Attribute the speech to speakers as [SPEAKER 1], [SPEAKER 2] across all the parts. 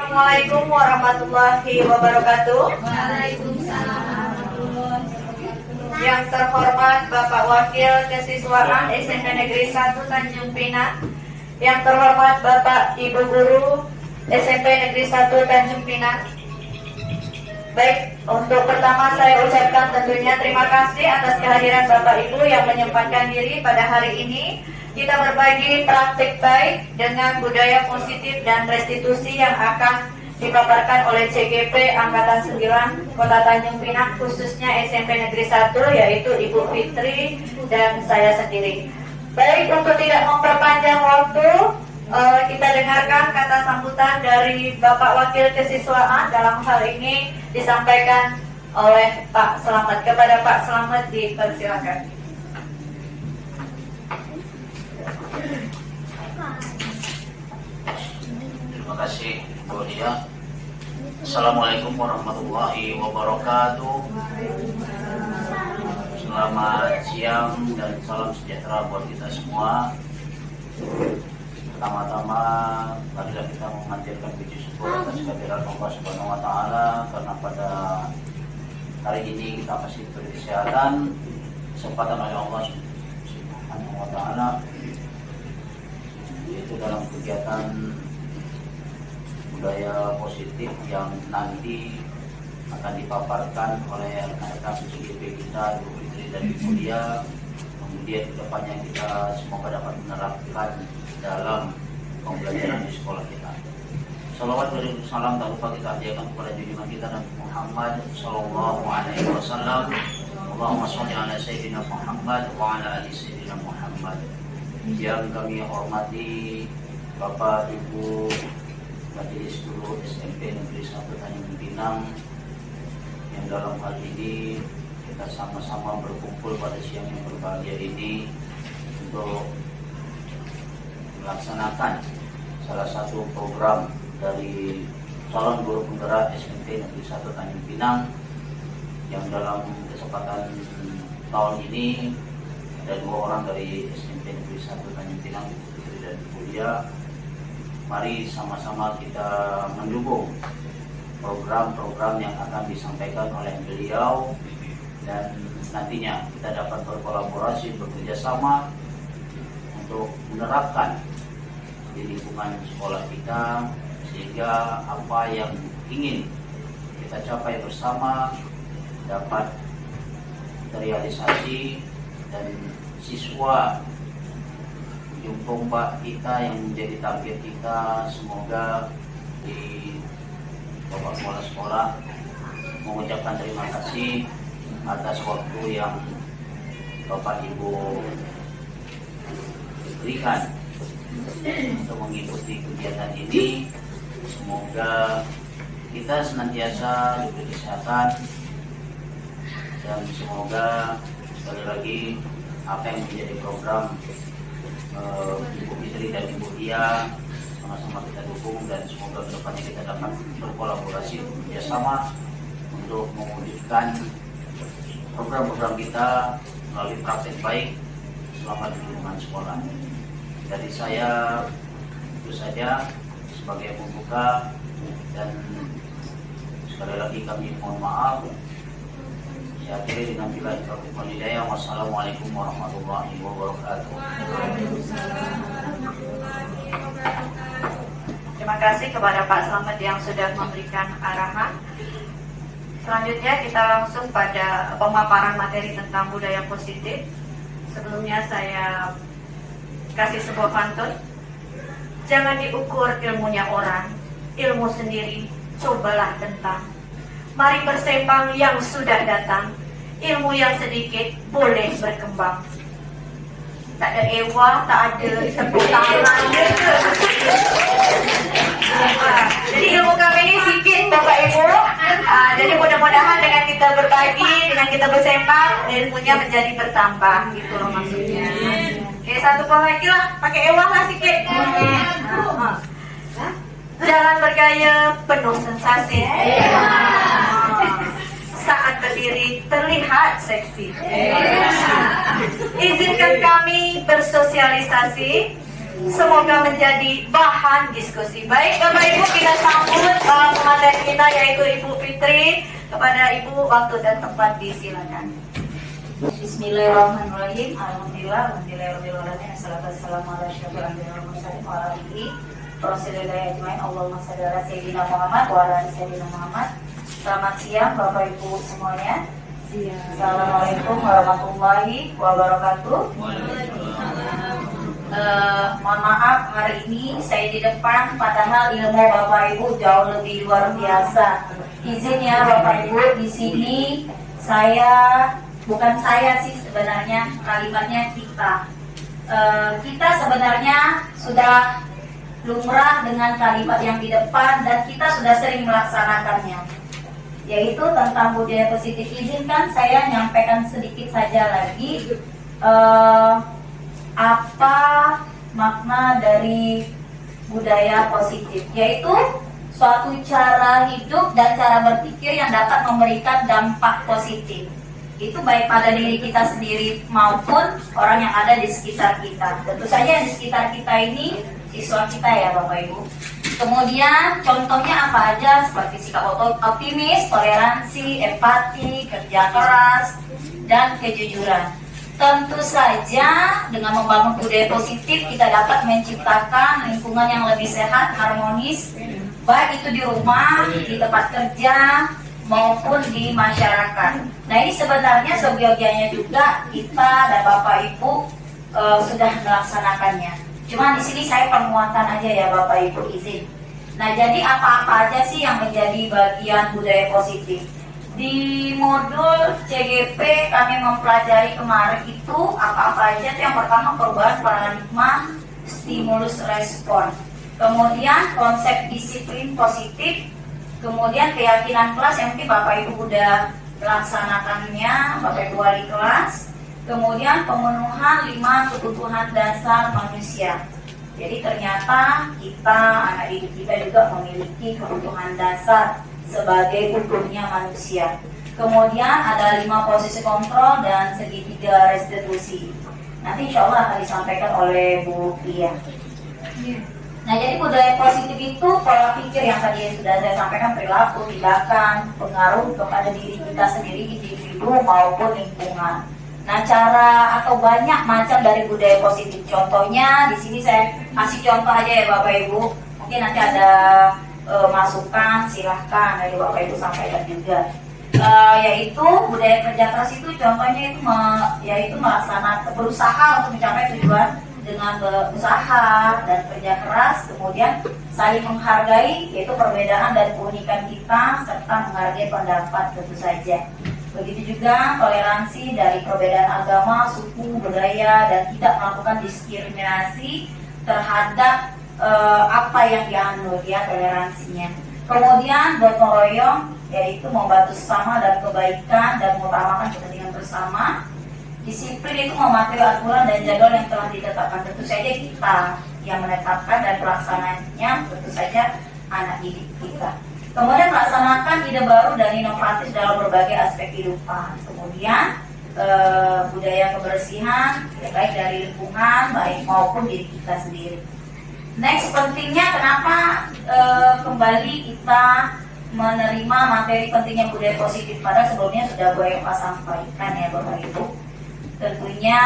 [SPEAKER 1] Assalamualaikum warahmatullahi wabarakatuh.
[SPEAKER 2] Waalaikumsalam warahmatullahi wabarakatuh.
[SPEAKER 1] Yang terhormat Bapak Wakil Kesiswaan SMP Negeri 1 Tanjung Pinang, yang terhormat Bapak Ibu Guru SMP Negeri 1 Tanjung Pinang. Baik, untuk pertama saya ucapkan tentunya terima kasih atas kehadiran Bapak Ibu yang menyempatkan diri pada hari ini. Kita berbagi praktik baik dengan budaya positif dan restitusi yang akan dipaparkan oleh CGP Angkatan 9 Kota Tanjung Pinang, khususnya SMP Negeri 1, yaitu Ibu Fitri dan saya sendiri. Baik, untuk tidak memperpanjang waktu, kita dengarkan kata sambutan dari Bapak Wakil Kesiswaan. Dalam hal ini disampaikan oleh Pak Selamat. Kepada Pak Selamat dipersilakan.
[SPEAKER 3] Terima kasih Bu Dia. Assalamualaikum warahmatullahi wabarakatuh. Selamat siang dan salam sejahtera buat kita semua. Pertama-tama marilah kita memanjatkan puji syukur atas kehadiran Allah Subhanahu wa taala, karena pada hari ini kita masih diberi kesehatan, kesempatan oleh Allah Subhanahu wa taala, yaitu dalam kegiatan budaya positif yang nanti akan dipaparkan oleh rekan-rekan CGP kita, Ibu Fitri dan Ibu Dia. Kemudian kedepannya kita semoga dapat menerapkan dalam pembelajaran di sekolah kita. Salawat dan salam tak lupa kita hadiahkan kepada junjungan kita Nabi Muhammad Sallallahu Alaihi Wasallam. Allahumma sholli ala Sayyidina Muhammad wa ala ali Sayyidina Muhammad. Yang kami hormati Bapak Ibu Majelis Guru SMP Negeri 1 Tanjung Pinang, yang dalam hal ini kita sama-sama berkumpul pada siang yang berbahagia ini untuk melaksanakan salah satu program dari calon guru penggerak SMP Negeri 1 Tanjung Pinang, yang dalam kesempatan tahun ini ada 2 orang dari SMP Negeri 1 Tanjung Pinang, Ibu Fitri dan Ibu Dia. Mari sama-sama kita mendukung program-program yang akan disampaikan oleh beliau, dan nantinya kita dapat berkolaborasi, bekerja sama untuk menerapkan di lingkungan sekolah kita, sehingga apa yang ingin kita capai bersama dapat terrealisasi, dan siswa ujung tombak kita yang menjadi target kita semoga di Bapak Kepala Sekolah mengucapkan terima kasih atas waktu yang Bapak Ibu berikan untuk mengikuti kegiatan ini. Semoga kita senantiasa diberi kesehatan, dan semoga sekali lagi apa yang menjadi program Ibu Fitri dan Ibu Dia sama-sama kita dukung, dan semoga kedepannya kita dapat berkolaborasi, bekerjasama untuk mewujudkan program-program kita melalui praktek baik selama di lingkungan sekolah. Dari saya itu saja sebagai pembuka, dan sekali lagi kami mohon maaf. Saya akhiri dengan billahi taufiq wal hidayah. Wassalamualaikum warahmatullahi wabarakatuh.
[SPEAKER 1] Terima kasih kepada Pak Selamat yang sudah memberikan arahan. Selanjutnya kita langsung pada pemaparan materi tentang budaya positif. Sebelumnya saya kasih sebuah pantun. Jangan diukur ilmunya orang, ilmu sendiri cobalah tentang. Mari bersembang yang sudah datang, ilmu yang sedikit boleh berkembang. Tak ada ewa, tak ada tepuk tangan. Jadi ilmu kami ini sedikit Bapak Ibu. Jadi mudah-mudahan dengan kita berbagi, dengan kita bersembang, ilmunya menjadi bertambah, gitu loh maksudnya. Oke, satu pola lagi lah, pakai ewa lah sedikit. Jalan bergaya penuh sensasi. Saat berdiri terlihat seksi. Izinkan kami bersosialisasi semoga menjadi bahan diskusi. Baik Bapak Ibu, kita sambut pengantin kita yaitu Ibu Fitri. Kepada Ibu, waktu dan tempat disilakan. Bismillahirrahmanirrahim. Alhamdulillah, alhamdulillahirobbilalamin. Assalamualaikum warahmatullahi wabarakatuh. Allahumma shalli ala sayyidina Muhammad wa ala ali sayyidina Muhammad. Selamat siang Bapak Ibu semuanya. Assalamualaikum warahmatullahi wabarakatuh. Mohon maaf hari ini saya di depan, padahal ilmu Bapak Ibu jauh lebih luar biasa. Izin ya Bapak Ibu, di sini bukan saya sih sebenarnya, kalimatnya kita. Kita sebenarnya sudah lumrah dengan kalimat yang di depan dan kita sudah sering melaksanakannya, yaitu tentang budaya positif. Izinkan saya nyampaikan sedikit saja lagi apa makna dari budaya positif, yaitu suatu cara hidup dan cara berpikir yang dapat memberikan dampak positif. Itu baik pada diri kita sendiri maupun orang yang ada di sekitar kita. Tentu saja di sekitar kita ini siswa kita ya Bapak Ibu. Kemudian contohnya apa aja, seperti sikap optimis, toleransi, empati, kerja keras, dan kejujuran. Tentu saja dengan membangun budaya positif kita dapat menciptakan lingkungan yang lebih sehat, harmonis, baik itu di rumah, di tempat kerja, maupun di masyarakat. Nah ini sebenarnya seyogianya juga kita dan Bapak Ibu sudah melaksanakannya. Cuma di sini saya penguatan aja ya Bapak Ibu, izin. Nah jadi apa-apa aja sih yang menjadi bagian budaya positif? Di modul CGP kami mempelajari kemarin itu apa-apa aja. Itu yang pertama perubahan paradigma, stimulus respon. Kemudian konsep disiplin positif. Kemudian keyakinan kelas yang mungkin Bapak Ibu udah melaksanakannya, Bapak Ibu wali kelas. Kemudian pemenuhan 5 kebutuhan dasar manusia. Jadi ternyata kita, anak didik kita juga memiliki kebutuhan dasar sebagai utuhnya manusia. Kemudian ada 5 posisi kontrol dan segitiga restitusi. Nanti insya Allah akan disampaikan oleh Bu Pia. Nah jadi budaya positif itu pola pikir yang tadi sudah saya sampaikan, perilaku, tindakan, pengaruh kepada diri kita sendiri, individu maupun lingkungan. Nah cara atau banyak macam dari budaya positif. Contohnya di sini saya kasih contoh aja ya Bapak Ibu. Mungkin nanti ada masukan, silahkan dari Bapak Ibu sampaikan juga. Yaitu budaya kerja keras itu contohnya itu yaitu melaksanakan, berusaha untuk mencapai tujuan dengan berusaha dan kerja keras, kemudian saling menghargai yaitu perbedaan dan keunikan kita serta menghargai pendapat tentu saja. Begitu juga toleransi dari perbedaan agama, suku, budaya, dan tidak melakukan diskriminasi terhadap apa yang dianut ya, toleransinya. Kemudian gotong royong yaitu membantu sesama dan kebaikan dan mengutamakan kepentingan bersama. Disiplin itu mematuhi aturan dan jadwal yang telah ditetapkan. Tentu saja kita yang menetapkan dan pelaksananya, tentu saja anak didik kita. Kemudian melaksanakan ide baru dan inovatif dalam berbagai aspek kehidupan. Kemudian budaya kebersihan baik dari lingkungan baik maupun diri kita sendiri. Next, pentingnya kenapa kembali kita menerima materi pentingnya budaya positif, pada sebelumnya sudah gue sampaikan ya Bapak Ibu. Tentunya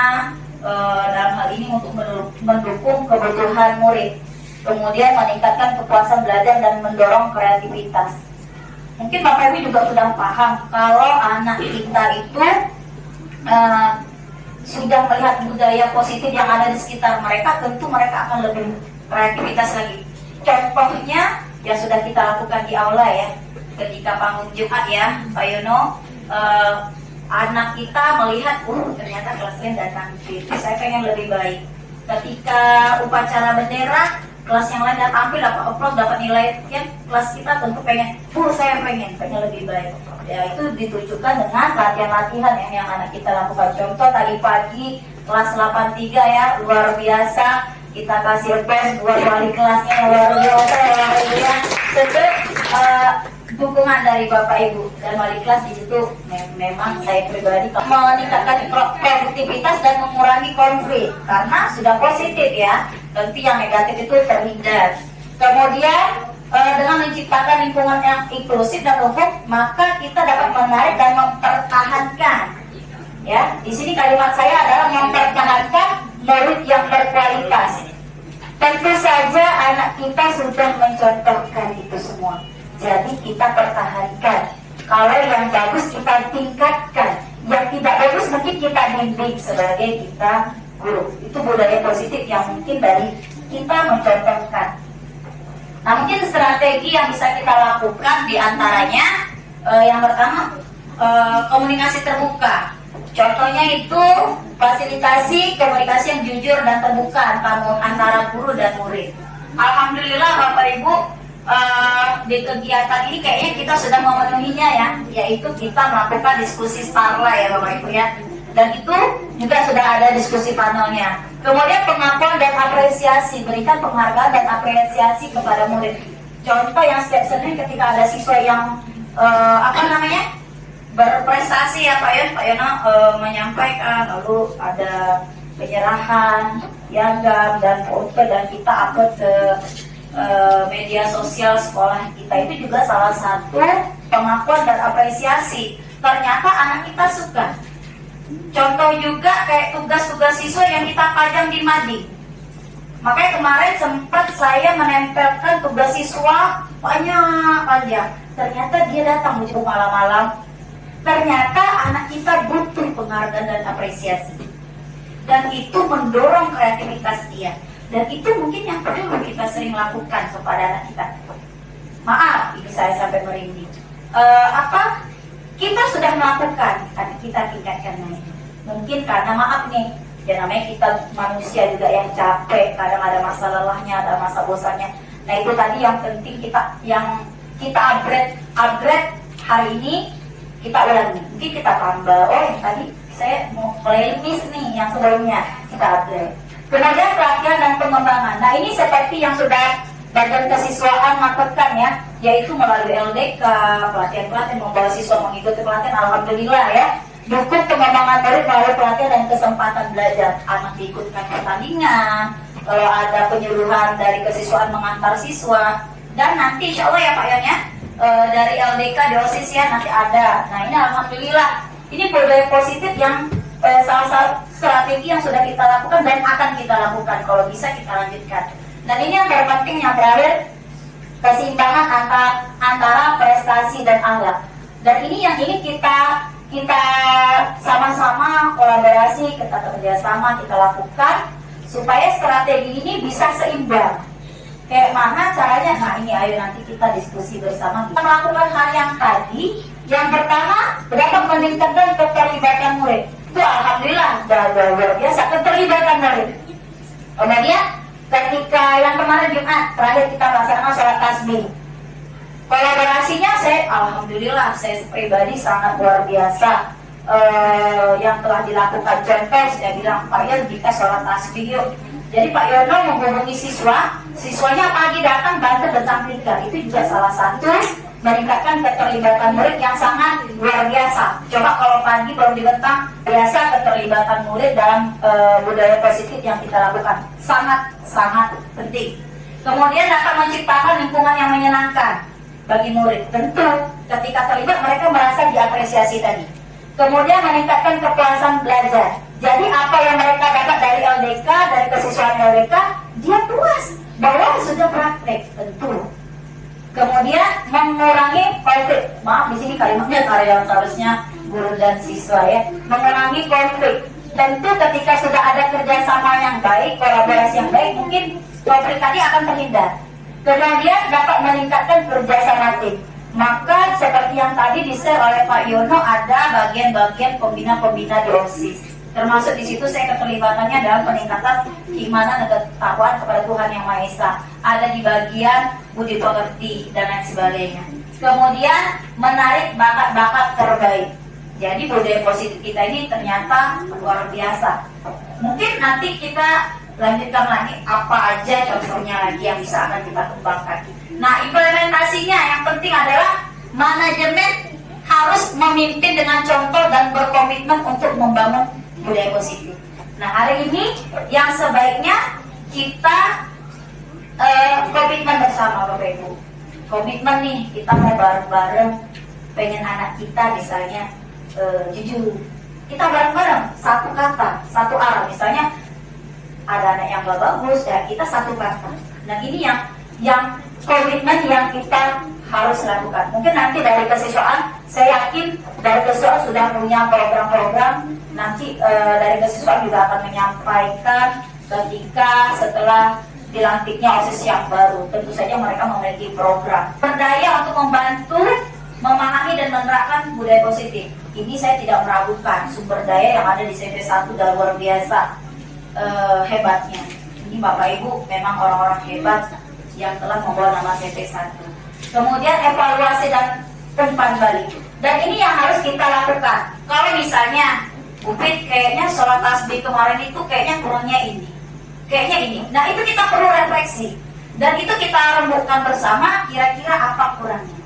[SPEAKER 1] dalam hal ini untuk mendukung kebutuhan murid, kemudian meningkatkan kepuasan belajar dan mendorong kreativitas. Mungkin Bapak Ibu juga sudah paham kalau anak kita itu sudah melihat budaya positif yang ada di sekitar mereka, tentu mereka akan lebih kreativitas lagi. Contohnya yang sudah kita lakukan di aula ya, ketika panggung Jumat ya Pak Yono, anak kita melihat ternyata kelas lain datang, saya pengen lebih baik. Ketika upacara bendera, kelas yang lain dapat tampil, dapat upload, dapat nilai, ya kelas kita tentu pengen, saya pengen lebih baik. Ya itu ditujukan dengan latihan-latihan yang anak kita lakukan. Contoh tadi pagi kelas 83 ya, luar biasa, kita kasih best buat wali kelasnya, luar biasa ya. Tentu dukungan dari Bapak Ibu dan wali kelas di situ memang saya pribadi meningkatkan produktivitas dan mengurangi konflik karena sudah positif ya, tentu yang negatif itu terhindar. Kemudian dengan menciptakan lingkungan yang inklusif dan lembut, maka kita dapat menarik dan mempertahankan. Ya, di sini kalimat saya adalah mempertahankan murid yang berkualitas. Tentu saja anak kita sudah mencontohkan itu semua. Jadi kita pertahankan. Kalau yang bagus kita tingkatkan, yang tidak bagus mungkin kita bimbing sebagai kita guru. Itu budaya positif yang mungkin dari kita mencontohkan. Nah, mungkin strategi yang bisa kita lakukan diantaranya yang pertama komunikasi terbuka. Contohnya itu fasilitasi komunikasi yang jujur dan terbuka antara guru dan murid. Alhamdulillah Bapak Ibu, di kegiatan ini kayaknya kita sudah memenuhinya ya, yaitu kita melakukan diskusi Starla ya Bapak Ibu ya. Dan itu juga sudah ada diskusi panelnya. Kemudian pengakuan dan apresiasi, berikan penghargaan dan apresiasi kepada murid. Contoh yang setiap Senin ketika ada siswa yang berprestasi ya Pak Yono menyampaikan, lalu ada penyerahan piagam dan foto dan kita upload ke media sosial sekolah kita. Itu juga salah satu pengakuan dan apresiasi. Ternyata anak kita suka. Contoh juga kayak tugas-tugas siswa yang kita pajang di mading. Makanya kemarin sempat saya menempelkan tugas siswa panjang. Ternyata dia datang muncul malam-malam. Ternyata anak kita butuh penghargaan dan apresiasi. Dan itu mendorong kreativitas dia. Dan itu mungkin yang perlu kita sering lakukan kepada anak kita. Maaf, ibu saya sampai merinding. Kita sudah melakukan, tapi kita tingkatkan lagi. Mungkin karena maaf nih, ya namanya kita manusia juga yang capek, kadang ada masa lelahnya, ada masa bosannya. Nah itu tadi yang penting kita upgrade hari ini, kita ulangi. Mungkin kita tambah, tadi saya mau playlist nih yang sebelumnya kita upgrade. Kemudian pelatihan dan pengembangan. Nah ini seperti yang sudah Badan Kesiswaan lakukan ya, yaitu melalui LDK, pelatihan membawa siswa mengikuti pelatihan. Alhamdulillah ya, dukung pengembangan murid melalui pelatihan dan kesempatan belajar. Anak diikutkan pertandingan, kalau ada penyuluhan dari kesiswaan mengantar siswa, dan nanti insya Allah ya Pak Yon ya, dari LDK di OSIS ya nanti ada. Nah ini alhamdulillah, ini budaya positif yang salah satu strategi yang sudah kita lakukan dan akan kita lakukan. Kalau bisa kita lanjutkan. Dan ini yang terpenting yang terakhir, keseimbangan antara prestasi dan akhlak. Dan ini yang ini kita sama-sama kolaborasi, kita kerjasama, kita lakukan supaya strategi ini bisa seimbang. Kayak mana caranya? Nah ini ayo nanti kita diskusi bersama. Kita melakukan hal yang tadi. Yang pertama, dapat meningkatkan keterlibatan murid. Itu alhamdulillah luar biasa keterlibatan murid. Kemudian ketika yang kemarin Jumat terakhir kita melaksanakan sholat tasbih, kolaborasinya alhamdulillah saya pribadi sangat luar biasa yang telah dilakukan. Contoh saya bilang, Pak Yon kita sholat tasbih yuk. Jadi Pak Yono menghubungi siswanya pagi datang bantu tentang tiga. Itu juga salah satu meningkatkan keterlibatan murid yang sangat luar biasa. Coba kalau pagi baru dibentang, biasa keterlibatan murid dalam budaya positif yang kita lakukan sangat penting. Kemudian dapat menciptakan lingkungan yang menyenangkan bagi murid. Tentu ketika terlibat mereka merasa diapresiasi tadi. Kemudian meningkatkan kepuasan belajar. Jadi apa yang mereka dapat dari LDK, dari kesiswaan LDK, dia puas bahwa sudah praktek tentu. Kemudian mengurangi konflik. Maaf di sini kalimatnya karya seharusnya guru dan siswa ya. Mengurangi konflik. Tentu ketika sudah ada kerjasama yang baik, kolaborasi yang baik, mungkin konflik tadi akan terhindar. Kemudian dapat meningkatkan kerjasama tim. Maka seperti yang tadi di-share oleh Pak Yono, ada bagian-bagian pembina-pembina di OSIS. Termasuk di situ saya keterlibatannya dalam peningkatan keimanan dan ketakwaan kepada Tuhan Yang Maha Esa. Ada di bagian budi pekerti dan lain sebagainya. Kemudian menarik bakat-bakat terbaik. Jadi budaya positif kita ini ternyata luar biasa. Mungkin nanti kita lanjutkan lagi apa aja contohnya lagi yang bisa akan kita kembangkan. Nah implementasinya yang penting adalah
[SPEAKER 4] Manajemen harus memimpin dengan contoh dan berkomitmen untuk membangun budaya positif. Nah, hari ini yang sebaiknya kita komitmen bersama Bapak Ibu. Komitmen nih, kita mau bareng-bareng pengen anak kita misalnya jujur. Kita bareng-bareng satu kata, satu arah. Misalnya ada anak yang gak bagus, ya kita satu kata. Nah, ini yang komitmen yang kita harus lakukan. Mungkin nanti dari kesiswaan, saya yakin dari kesiswaan sudah punya program-program. Nanti dari kesiswaan juga akan menyampaikan ketika setelah dilantiknya OSIS yang baru. Tentu saja mereka memiliki program berdaya untuk membantu memahami dan menerapkan budaya positif. Ini saya tidak meragukan sumber daya yang ada di CP1 dan luar biasa hebatnya. Ini Bapak Ibu memang orang-orang hebat yang telah membawa nama CP1. Kemudian evaluasi dan umpan balik. Dan ini yang harus kita lakukan. Kalau misalnya Upit kayaknya sholat tasbih kemarin itu kayaknya kurangnya ini, kayaknya ini. Nah, itu kita perlu refleksi. Dan itu kita rembukkan bersama kira-kira apa kurangnya.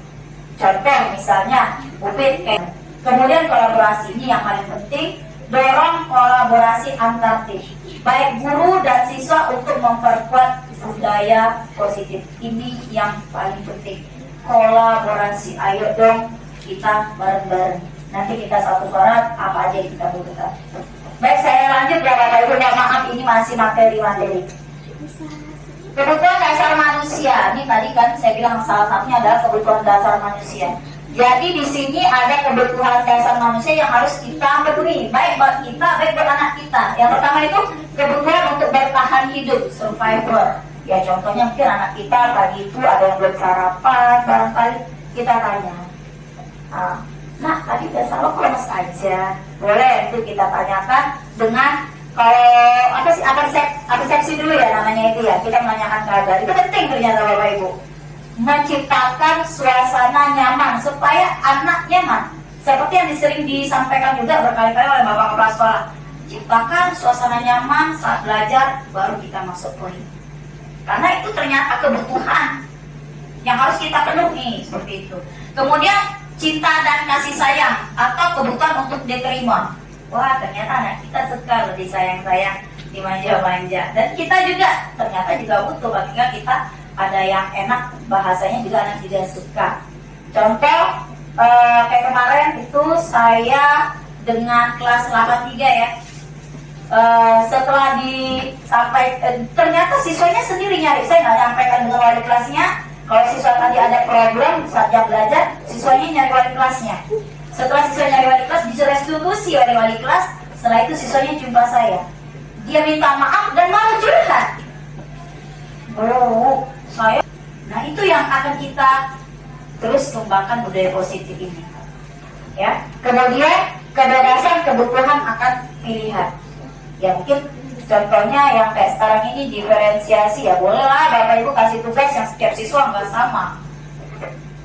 [SPEAKER 4] Contoh misalnya Upit kayak. Kemudian kolaborasi, ini yang paling penting. Dorong kolaborasi antar tim, baik guru dan siswa untuk memperkuat budaya positif. Ini yang paling penting. Kolaborasi, ayo dong kita bareng-bareng. Nanti kita satu suara apa aja yang kita butuhkan. Baik, saya lanjut ya Bapak Ibu. Maaf, ini masih materi. Kebutuhan dasar manusia. Ini tadi kan saya bilang salah satunya adalah kebutuhan dasar manusia. Jadi di sini ada kebutuhan dasar manusia yang harus kita penuhi, baik buat kita, baik buat anak kita. Yang pertama itu kebutuhan untuk bertahan hidup, survivor. Ya contohnya mungkin anak kita pagi itu ada yang belum sarapan, barangkali kita tanya, nah tadi udah sarapan kok lemes aja. Boleh itu kita tanyakan dengan kalau persepsi dulu ya namanya itu ya. Kita menanyakan kabar, itu penting ternyata Bapak Ibu. Menciptakan suasana nyaman supaya anak nyaman. Seperti yang sering disampaikan juga berkali-kali oleh Bapak Kepala Sekolah. Ciptakan suasana nyaman saat belajar, baru kita masuk poin. Karena itu ternyata kebutuhan yang harus kita penuhi seperti itu. Kemudian cinta dan kasih sayang atau kebutuhan untuk diterima. Wah, ternyata anak kita suka loh disayang-sayang, dimanja-manja. Dan kita juga ternyata juga butuh ketika kita ada yang enak bahasanya juga anak juga suka. Contoh kayak kemarin itu saya dengan kelas 83 ya. Setelah disampaikan, ternyata siswanya sendiri nyari. Saya nggak nyampaikan dengan wali kelasnya. Kalau siswa tadi ada problem saat jam belajar, siswanya nyari wali kelasnya. Setelah siswa nyari wali kelas, direstitusi oleh wali kelas. Setelah itu siswanya jumpa saya. Dia minta maaf dan malah curhat. Saya. Nah, itu yang akan kita terus kembangkan budaya positif ini. Ya. Kemudian kebebasan kebutuhan akan pilihan. Ya mungkin contohnya yang kayak sekarang ini diferensiasi ya bolehlah Bapak Ibu kasih tugas yang setiap siswa nggak sama.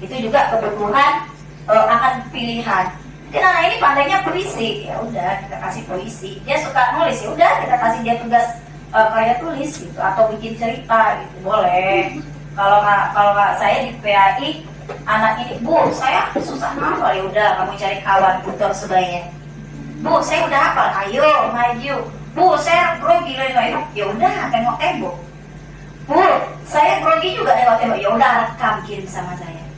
[SPEAKER 4] Itu juga kebutuhan akan pilihan. Mungkin anak ini pandainya puisi, ya udah kita kasih puisi. Dia suka nulis, ya udah kita kasih dia tugas karya tulis gitu atau bikin cerita gitu boleh. Kalau nggak saya di PAI anak ini, Bu saya susah hafal, ya udah kamu cari kawan tutor sebaya. Bu saya udah hafal, ayo maju. Bu saya grogi lewat ya udah tengok tembok. Bu saya grogi juga lewat tembok, ya udah rekam kirim sama saya.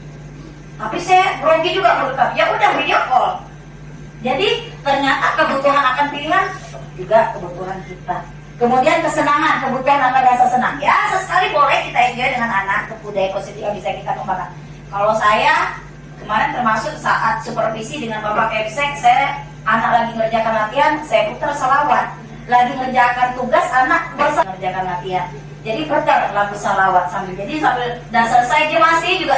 [SPEAKER 4] Tapi saya grogi juga merekam, ya udah video call. Jadi ternyata kebutuhan akan pilihan juga kebutuhan kita. Kemudian kesenangan, kebutuhan akan rasa senang. Ya sesekali boleh kita enjoy dengan anak, budaya positif yang bisa kita kembangkan. Kalau saya kemarin termasuk saat supervisi dengan Bapak Kepsek, saya anak lagi ngerjakan latihan, saya putar selawat. Lagi ngerjakan tugas, anak bersama ngerjakan latihan. Jadi putar lagu salawat sambil. Jadi sambil dan selesai dia masih juga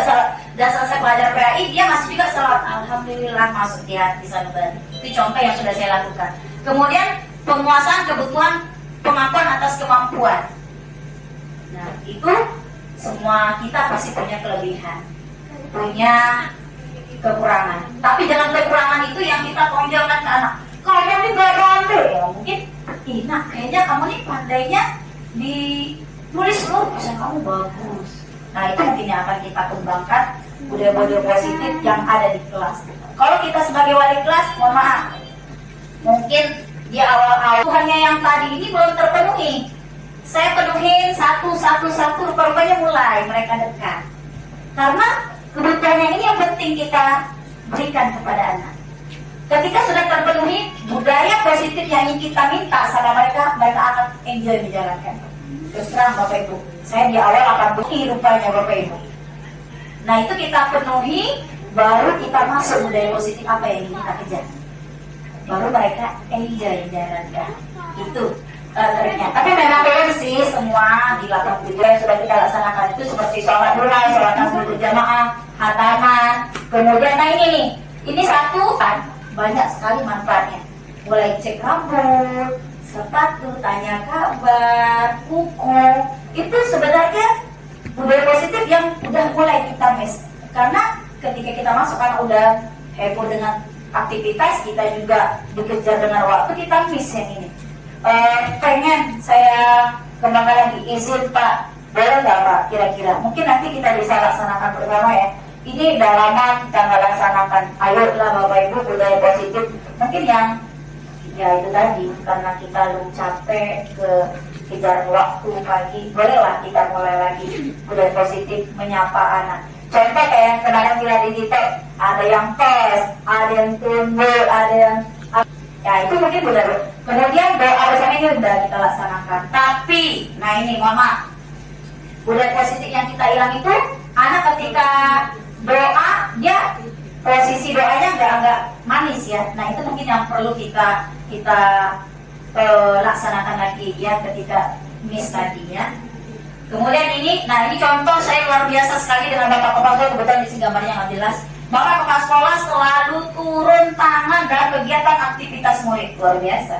[SPEAKER 4] dan selesai belajar PAI dia masih juga salawat. Alhamdulillah masuk di hati sanubari. Itu contoh yang sudah saya lakukan. Kemudian penguasaan kebutuhan pengakuan atas kemampuan. Nah itu semua kita pasti punya kelebihan, punya kekurangan. Tapi dalam kekurangan itu yang kita tonjolkan ke anak. Kamu ini gak pandai ya mungkin. Nah kayaknya kamu nih pandainya di tulis loh, bisa kamu bagus. Nah itu mungkin yang akan kita kembangkan budaya-budaya positif yang ada di kelas. Kalau kita sebagai wali kelas, mohon maaf, mungkin di awal-awal Tuhannya yang tadi ini belum terpenuhi. Saya penuhin satu, rupanya mulai mereka dekat. Karena kebutuhannya ini yang penting kita berikan kepada anak. Ketika sudah terpenuhi budaya positif yang ingin kita minta sama mereka, mereka akan enjoy menjalankan. Terus terang Bapak Ibu, saya di awal akan beri rupanya Bapak Ibu. Nah itu kita penuhi, baru kita masuk budaya positif apa yang ingin kita kejar. Baru mereka enjoy menjalankan. Itu ternyata. Tapi memang belum sih semua di 8 yang sudah kita laksanakan itu seperti sholat duha, sholat tasbih berjamaah, khataman. Kemudian nah ini nih, ini satu kan banyak sekali manfaatnya. Mulai cek rambut, sepatu, tanya kabar, kuku. Itu sebenarnya budaya positif yang udah mulai kita miss. Karena ketika kita masuk kan udah heboh dengan aktivitas, kita juga dikejar dengan waktu, kita miss yang ini. Pengen saya kembangkan lagi, izin Pak, boleh nggak Pak kira-kira? Mungkin nanti kita bisa laksanakan bersama ya. Ini dalaman kita nggak laksanakan. Ayolah Bapak Ibu budaya positif. Mungkin yang ya itu tadi karena kita belum capek ke kejar waktu pagi, bolehlah kita mulai lagi budaya positif menyapa anak. Contoh kayak yang kemarin kita di TikTok, ada yang tes, ada yang timbul, ada yang ya itu mungkin budaya. Kemudian doa bersama ini udah kita laksanakan. Tapi, nah ini mama, budaya positif yang kita hilang itu anak ketika doa dia posisi doanya agak manis ya. Nah itu mungkin yang perlu kita laksanakan lagi ya ketika miss tadi ya. Kemudian ini, nah ini contoh saya luar biasa sekali dengan Bapak Kepala Sekolah, kebetulan di sini gambarnya nggak jelas. Bapak Kepala Sekolah selalu turun tangan dalam kegiatan aktivitas murid, luar biasa.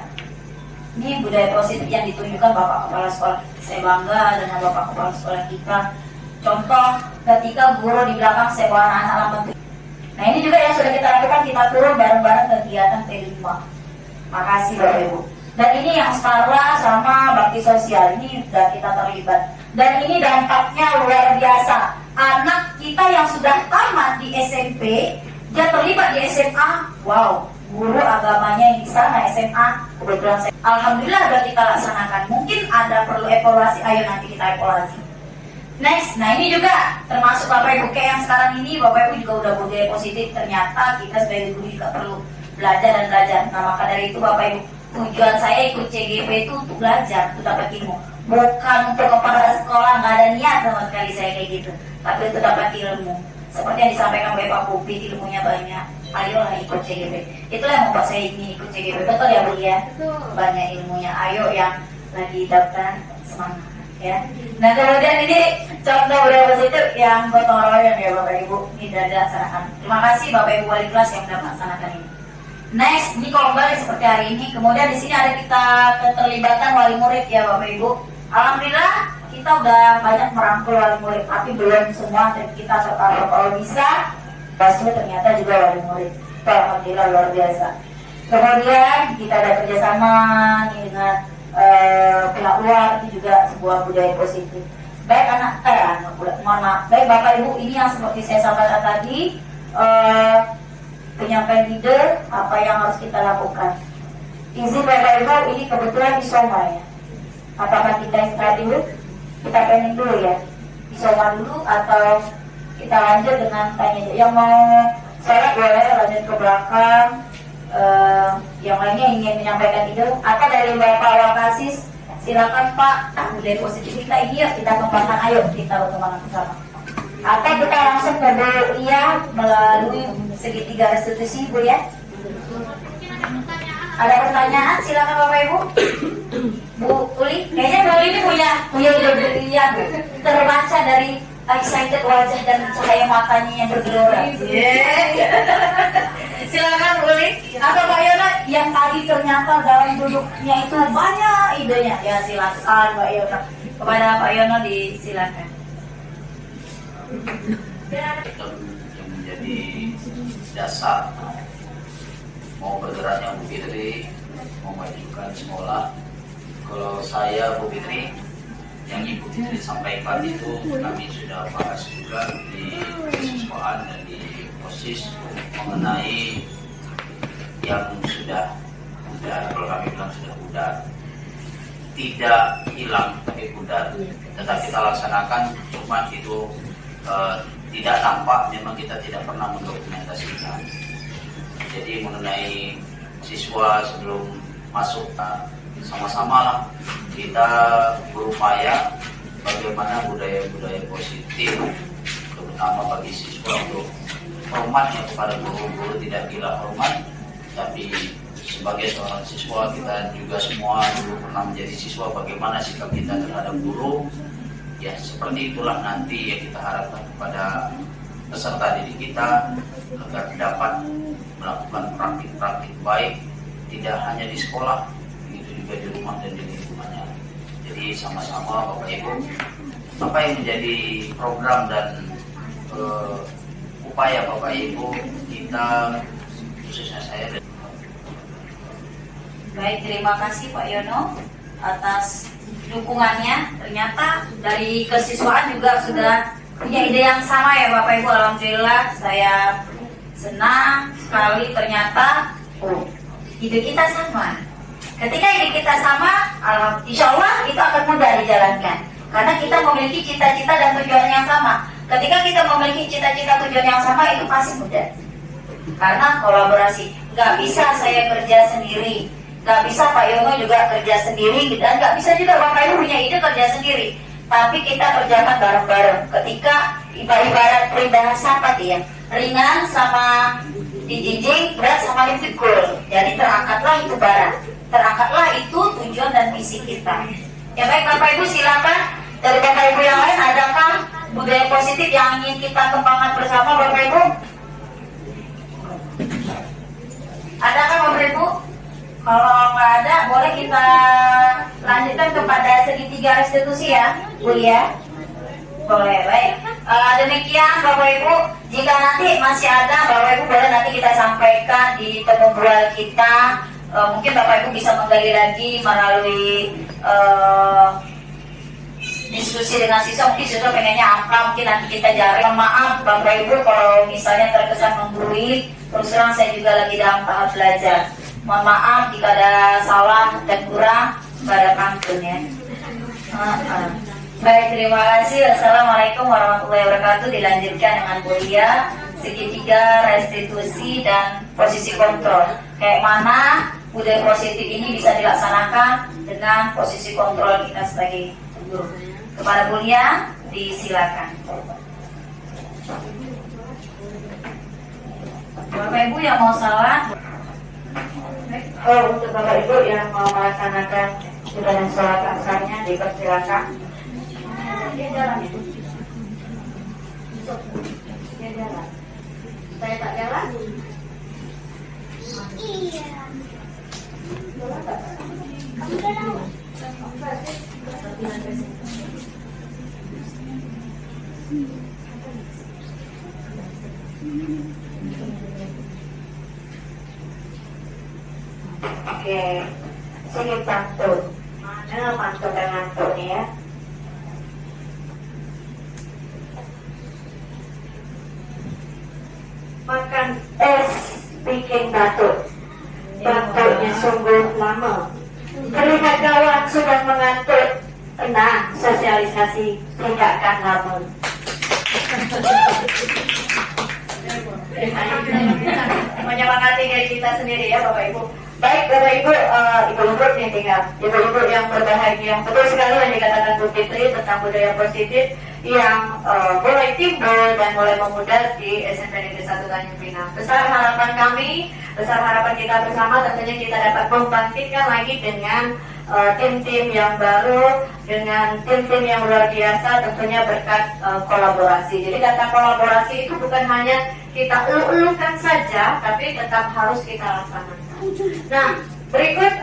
[SPEAKER 4] Ini budaya positif yang ditunjukkan Bapak Kepala Sekolah. Saya bangga dengan Bapak Kepala Sekolah kita. Contoh ketika guru di belakang saya bawa anak-anak laman. Nah ini juga yang sudah kita lakukan, kita turun bareng-bareng kegiatan T5. Makasih Bapak Ibu. Dan ini yang setara sama bakti sosial, ini sudah kita terlibat. Dan ini dampaknya luar biasa. Anak kita yang sudah tamat di SMP, dia terlibat di SMA. Wow, guru agamanya yang di sana SMA, kebetulan saya. Alhamdulillah sudah kita laksanakan. Mungkin ada perlu evaluasi, ayo nanti kita evaluasi. Next, nah ini juga termasuk Bapak Ibu kayak yang sekarang ini Bapak Ibu juga udah budaya positif. Ternyata kita sebagai guru juga perlu belajar dan belajar. Nah maka dari itu Bapak Ibu, tujuan saya ikut CGP itu untuk belajar, untuk dapat ilmu. Bukan untuk kepala sekolah, nggak ada niat sama sekali saya kayak gitu. Tapi untuk dapat ilmu. Seperti yang disampaikan oleh Pak Pupi, ilmunya banyak. Ayolah ikut CGP. Itulah yang membuat saya ingin ikut CGP. Betul ya Bu ya? Banyak ilmunya. Ayo yang lagi daftar semangat ya. Nah kemudian ini contoh budaya positif yang gotong royong ya Bapak Ibu. Ini sudah dilaksanakan. Terima kasih Bapak Ibu Wali kelas yang sudah melaksanakan ini. Next, ini kembali seperti hari ini. Kemudian di sini ada kita keterlibatan wali murid ya Bapak Ibu. Alhamdulillah kita udah banyak merangkul wali murid, tapi belum semua kita kalau bisa. Pasti ternyata juga wali murid. Itu alhamdulillah luar biasa. Kemudian kita ada kerjasama dengan pihak luar, itu juga sebuah budaya positif. Baik mohon maaf. Baik Bapak Ibu, ini yang seperti saya sampaikan tadi. Penyampaian leader apa yang harus kita lakukan. Izin Bapak Ibu, ini kebetulan di Soma ya. Apakah kita istirahat dulu? Kita planning dulu ya. Di Soma dulu atau kita lanjut dengan tanya. Yang mau saya boleh lanjut ke belakang. Yang lainnya ingin menyampaikan ide atau dari Bapak Wakasis, silakan Pak. Budaya positif kita ini ya kita kembangkan, ayo kita berkembang bersama. Atau kita langsung ke Bu Iya melalui segitiga restitusi Bu ya. Ada pertanyaan? Silakan Bapak Ibu. Bu Uli, kayaknya Bu Uli ini punya ide terbaca dari excited wajah dan cahaya matanya yang bergelora. Silakan Bu Uli. Atau Pak Yono yang tadi ternyata dalam duduknya itu banyak idenya. Ya silakan Pak Yono. Kepada Pak Yono disilakan.
[SPEAKER 3] Yang menjadi dasar mau bergeraknya Bu Fitri, mau majukan sekolah. Kalau saya Bu Fitri yang Ibu Fitri sampaikan itu kami sudah bahas juga di siswaan dan di OSIS mengenai yang sudah kalau kami bilang sudah pudar, tidak hilang tapi pudar, tetap kita laksanakan, cuma itu tidak nampak, memang kita tidak pernah mendokumentasikan. Jadi mengenai siswa sebelum masuk, sama-sama lah kita berupaya bagaimana budaya-budaya positif, terutama bagi siswa untuk hormatnya kepada guru-guru, tidak gila hormat, tapi sebagai seorang siswa kita juga semua dulu pernah menjadi siswa, bagaimana sikap kita terhadap guru. Ya seperti itulah nanti yang kita harapkan kepada peserta didik kita agar dapat melakukan praktik-praktik baik, tidak hanya di sekolah, begitu juga di rumah dan di lingkungannya. Jadi sama-sama Bapak Ibu, apa yang menjadi program dan upaya Bapak Ibu kita, khususnya saya.
[SPEAKER 4] Baik, terima kasih Pak Yono atas dukungannya. Ternyata dari kesiswaan juga sudah punya ide yang sama ya Bapak Ibu. Alhamdulillah, saya senang sekali ternyata ide kita sama. Ketika ide kita sama, insya Allah itu akan mudah dijalankan. Karena kita memiliki cita-cita dan tujuan yang sama. Ketika kita memiliki cita-cita tujuan yang sama, itu pasti mudah. Karena kolaborasi. Gak bisa saya kerja sendiri, gak bisa Pak Yono juga kerja sendiri, dan gak bisa juga Bapak Ibu punya ide kerja sendiri. Tapi kita kerjakan bareng-bareng. Ketika ibarat peribahasa apa ya, ringan sama dijinjing, berat sama dipikul. Jadi terangkatlah itu barang, terangkatlah itu tujuan dan misi kita. Ya baik Bapak Ibu, silakan dari Bapak Ibu yang lain, adakah budaya positif yang ingin kita kembangkan bersama Bapak Ibu? Adakah Bapak Ibu? Kalau nggak ada, boleh kita lanjutkan kepada segitiga restitusi ya, Bu ya. Boleh, baik. Demikian Bapak Ibu, jika nanti masih ada Bapak Ibu boleh nanti kita sampaikan di temu bual kita. Mungkin Bapak Ibu bisa menggali lagi melalui diskusi dengan siswa. Mungkin siswa pengennya apa, mungkin nanti kita jaring. Maaf Bapak Ibu kalau misalnya terkesan menggurui, terus terang saya juga lagi dalam tahap belajar. Mohon maaf jika ada salah dan kurang, pada pantun ya. Baik, terima kasih. Wassalamualaikum warahmatullahi wabarakatuh. Dilanjutkan dengan kuliah segitiga restitusi dan posisi kontrol. Kayak mana budaya positif ini bisa dilaksanakan dengan posisi kontrol kita sebagai guru. Kepada kuliah disilakan. Bapak Ibu yang mau salat.
[SPEAKER 1] Untuk Bapak Ibu yang mau melaksanakan ibadah sholat asarnya dipersilakan. Dia jalan itu. Dia jalan. Saya tak jalan.
[SPEAKER 2] Iya. Kamu jalan.
[SPEAKER 1] Oke, saya pantun. Mana pantun dan ngantuk ya? Makan es bikin batuk, batuknya sungguh lama. Terlihat kawan sudah mengantuk. Tenang, sosialisasi tidak akan lama. Menyemangati diri kita sendiri ya Bapak Ibu. Baik Bapak Ibu, ibu-ibu yang tinggal, ibu-ibu yang berbahagia. Betul sekali yang dikatakan Bu Fitri tentang budaya positif yang mulai timbul dan mulai memudar di SMP Negeri 1 Tanjung Pinang. Besar harapan kami, besar harapan kita bersama, tentunya kita dapat membangkitkan lagi dengan tim-tim yang baru, dengan tim-tim yang luar biasa, tentunya berkat kolaborasi. Jadi kata kolaborasi itu bukan hanya kita elu-elukan saja, tapi tetap harus kita laksanakan. Nah, berikut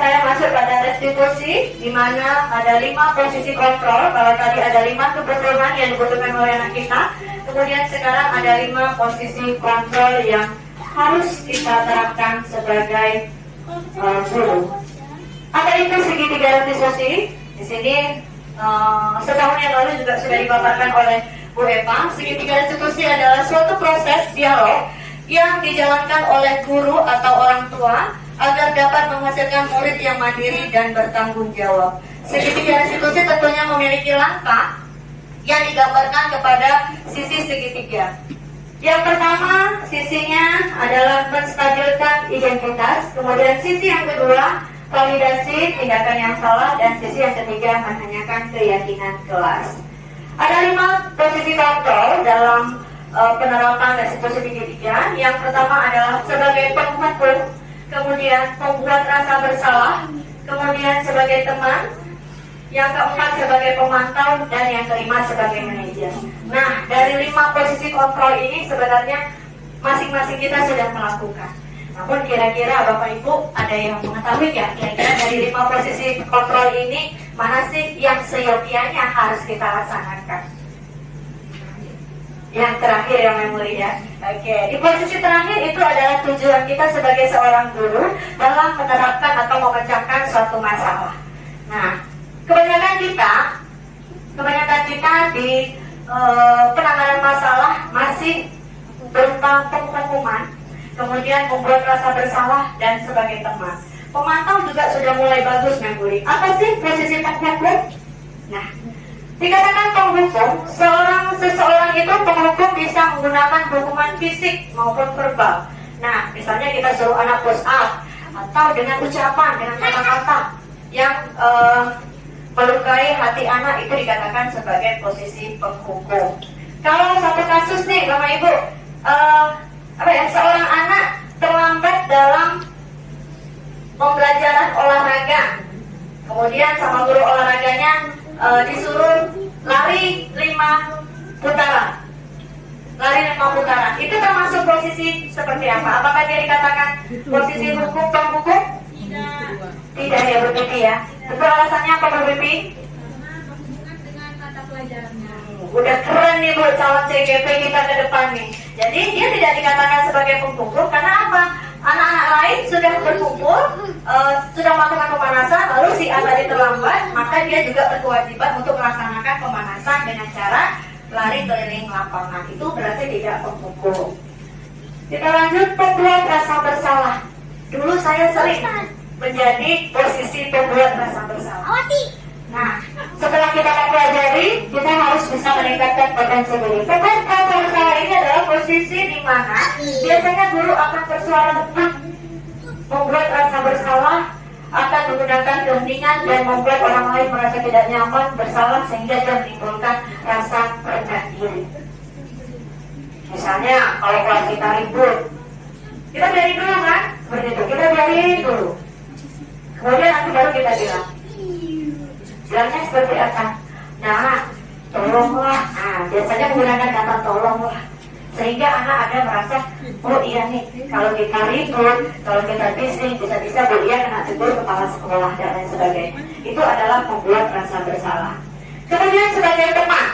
[SPEAKER 1] saya masuk pada restitusi, di mana ada 5 posisi kontrol. Kalau tadi ada 5 kebutuhan yang dibutuhkan oleh anak kita, kemudian sekarang ada 5 posisi kontrol yang harus kita terapkan sebagai guru. Ada itu segitiga restitusi. Di sini setahun yang lalu juga sudah dipaparkan oleh Bu Eva. Segitiga restitusi adalah suatu proses dialog yang dijalankan oleh guru atau orang tua agar dapat menghasilkan murid yang mandiri dan bertanggung jawab. Segitiga restitusi tentunya memiliki langkah yang digambarkan kepada sisi segitiga. Yang pertama, sisinya adalah menstabilkan identitas. Kemudian sisi yang kedua, validasi tindakan yang salah. Dan sisi yang ketiga, menanyakan keyakinan kelas. Ada 5 posisi kontrol dalam penerapan restitusi segitiga. Yang pertama adalah sebagai penghukum, kemudian membuat rasa bersalah, kemudian sebagai teman, yang keempat sebagai pemantau, dan yang kelima sebagai manajer. Nah, dari 5 posisi kontrol ini sebenarnya masing-masing kita sudah melakukan. Namun kira-kira Bapak Ibu ada yang mengetahui ya, kira-kira dari 5 posisi kontrol ini mana sih yang seyogianya harus kita laksanakan? Yang terakhir yang memori ya. Oke, di posisi terakhir itu adalah tujuan kita sebagai seorang guru dalam menerapkan atau memecahkan suatu masalah. Nah, kebanyakan kita di penanganan masalah masih berupa penghukuman, kemudian membuat rasa bersalah dan sebagai teman. Pemantau juga sudah mulai bagus memori. Apa sih posisi penghukum? Nah, dikatakan penghukum, seseorang itu penghukum bisa menggunakan hukuman fisik maupun verbal. Nah, misalnya kita suruh anak push up, atau dengan ucapan, dengan kata-kata yang melukai hati anak, itu dikatakan sebagai posisi penghukum. Kalau satu kasus nih, Bapak Ibu, seorang anak terlambat dalam pembelajaran olahraga, kemudian sama guru olahraganya disuruh lari 5 putaran. Itu termasuk posisi seperti apa? Apakah dia dikatakan posisi hukum penghukum? Tidak ya Bu Pipi ya. Itu alasannya apa Bu Pipi?
[SPEAKER 2] Menghubungkan dengan mata pelajarannya.
[SPEAKER 1] Udah keren nih Bu calon CGP kita ke depan nih. Jadi dia tidak dikatakan sebagai penghukum karena apa? Anak-anak lain sudah berkumpul, sudah melakukan pemanasan, lalu si A tadi terlambat, maka dia juga berkewajiban untuk melaksanakan pemanasan dengan cara lari keliling lapangan. Itu berarti tidak penghukum. Kita lanjut, pembuat rasa bersalah. Dulu saya sering menjadi posisi pembuat rasa bersalah. Nah, setelah kita pelajari, kita harus bisa meningkatkan potensi diri. Pembuat rasa bersalah ini adalah posisi di mana biasanya guru akan bersuara lembut, membuat rasa bersalah, akan menggunakan keheningan dan membuat orang lain merasa tidak nyaman, bersalah, sehingga dia menimbulkan rasa rendah diri. Misalnya, kalau kelas kita ribut, kita biarin dulu kan? Seperti itu, kita biarin dulu. Kemudian nanti baru kita bilang. Bilangnya seperti apa? Nah, tolonglah. Nah, biasanya menggunakan kata tolonglah. Sehingga anak ada merasa, oh iya nih, kalau kita ribut, kalau kita bising, bisa-bisa Bu Ia kena tegur kepala sekolah dan lain sebagainya. Itu adalah membuat rasa bersalah. Kemudian sebagai teman.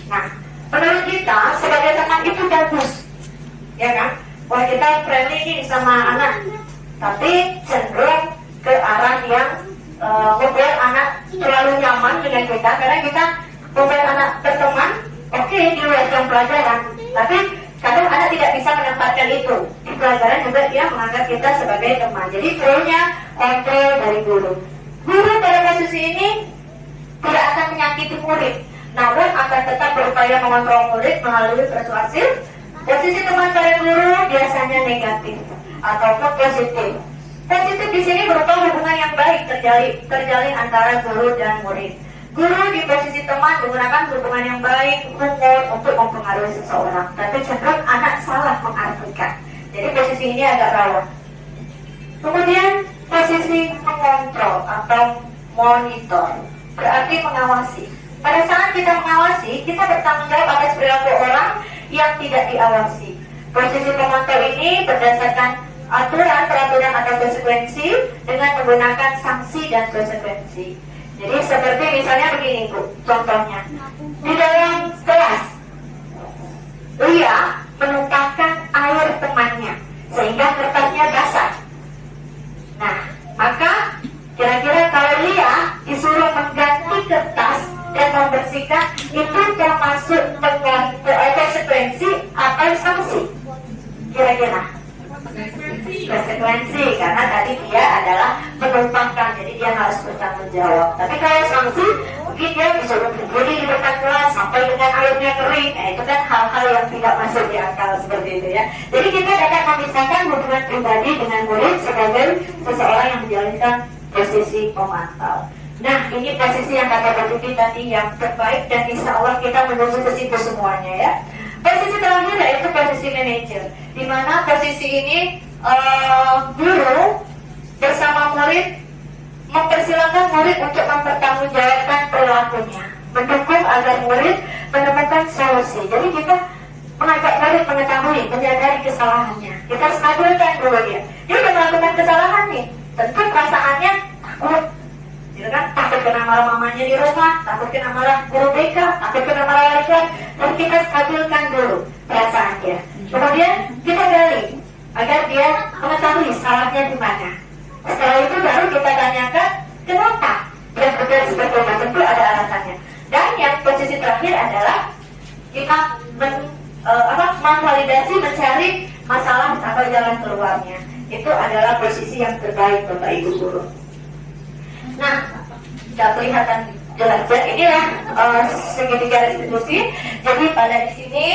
[SPEAKER 1] Nah, menurut kita sebagai teman itu bagus, ya kan? Wah, kita friendly nih sama anak, tapi cenderung ke arah yang membuat anak terlalu nyaman dengan kita, karena kita membuat anak berteman, oke, di luar jam pelajaran, tapi kadang anak tidak bisa menempatkan itu di pelajaran juga, dia menganggap kita sebagai teman. Jadi perlunya kontrol dari guru. Guru pada posisi ini tidak akan menyakiti murid, namun akan tetap berupaya mengontrol murid melalui persuasif. Posisi teman pada guru biasanya negatif ataupun positif. Positif di sini berupa hubungan yang baik terjalin antara guru dan murid. Guru di posisi teman menggunakan hubungan yang baik, humor untuk mempengaruhi seseorang, tapi cenderung anak salah mengartikan. Jadi posisi ini agak rawan. Kemudian posisi mengontrol atau monitor, berarti mengawasi. Pada saat kita mengawasi, kita bertanggung jawab atas perilaku orang yang tidak diawasi. Posisi pemantau ini berdasarkan aturan, peraturan atau konsekuensi dengan menggunakan sanksi dan konsekuensi. Jadi seperti misalnya begini Bu, contohnya di dalam kelas Lia menumpahkan air temannya sehingga kertasnya basah. Nah, maka kira-kira kalau Lia disuruh mengganti kertas
[SPEAKER 4] kira-kira? Konsekuensi, karena tadi dia adalah menumpangkan, jadi dia harus bertanggung jawab. Tapi kalau sanksi, mungkin dia bisa berdiri di depan kelas sampai dengan airnya kering. Nah, itu kan hal-hal yang tidak masuk di akal seperti itu ya. Jadi kita dapat memisahkan hubungan pribadi dengan murid sebagai seseorang yang menjalankan posisi pemantau. Nah, ini posisi yang kata Pak Tuti tadi yang terbaik, dan insya Allah kita menuju ke situ semuanya ya. Posisi terakhir yaitu posisi manajer, di mana posisi ini guru bersama murid mempersilahkan murid untuk mempertanggungjawabkan perilakunya, mendukung agar murid menemukan solusi. Jadi kita mengajak murid mengetahui, menyadari kesalahannya. Kita stabilkan dulu dia. Dia sudah melakukan kesalahan nih, tentu perasaannya takut. Gitu kan? Takut kena marah mamanya di rumah, takut kena marah guru BK, takut kena marah wali kelas. Dan kita stabilkan dulu perasaan dia. Kemudian kita gali agar dia mengetahui salahnya di mana. Setelah itu baru kita tanyakan kenapa dia bekerja seperti itu. Tentu ada alasannya. Dan yang posisi terakhir adalah kita memvalidasi, mencari masalah atau jalan keluarnya. Itu adalah posisi yang terbaik Bapak Ibu guru. Nah, tidak kelihatan jelas ya. Inilah segitiga restitusi. Jadi pada di sini,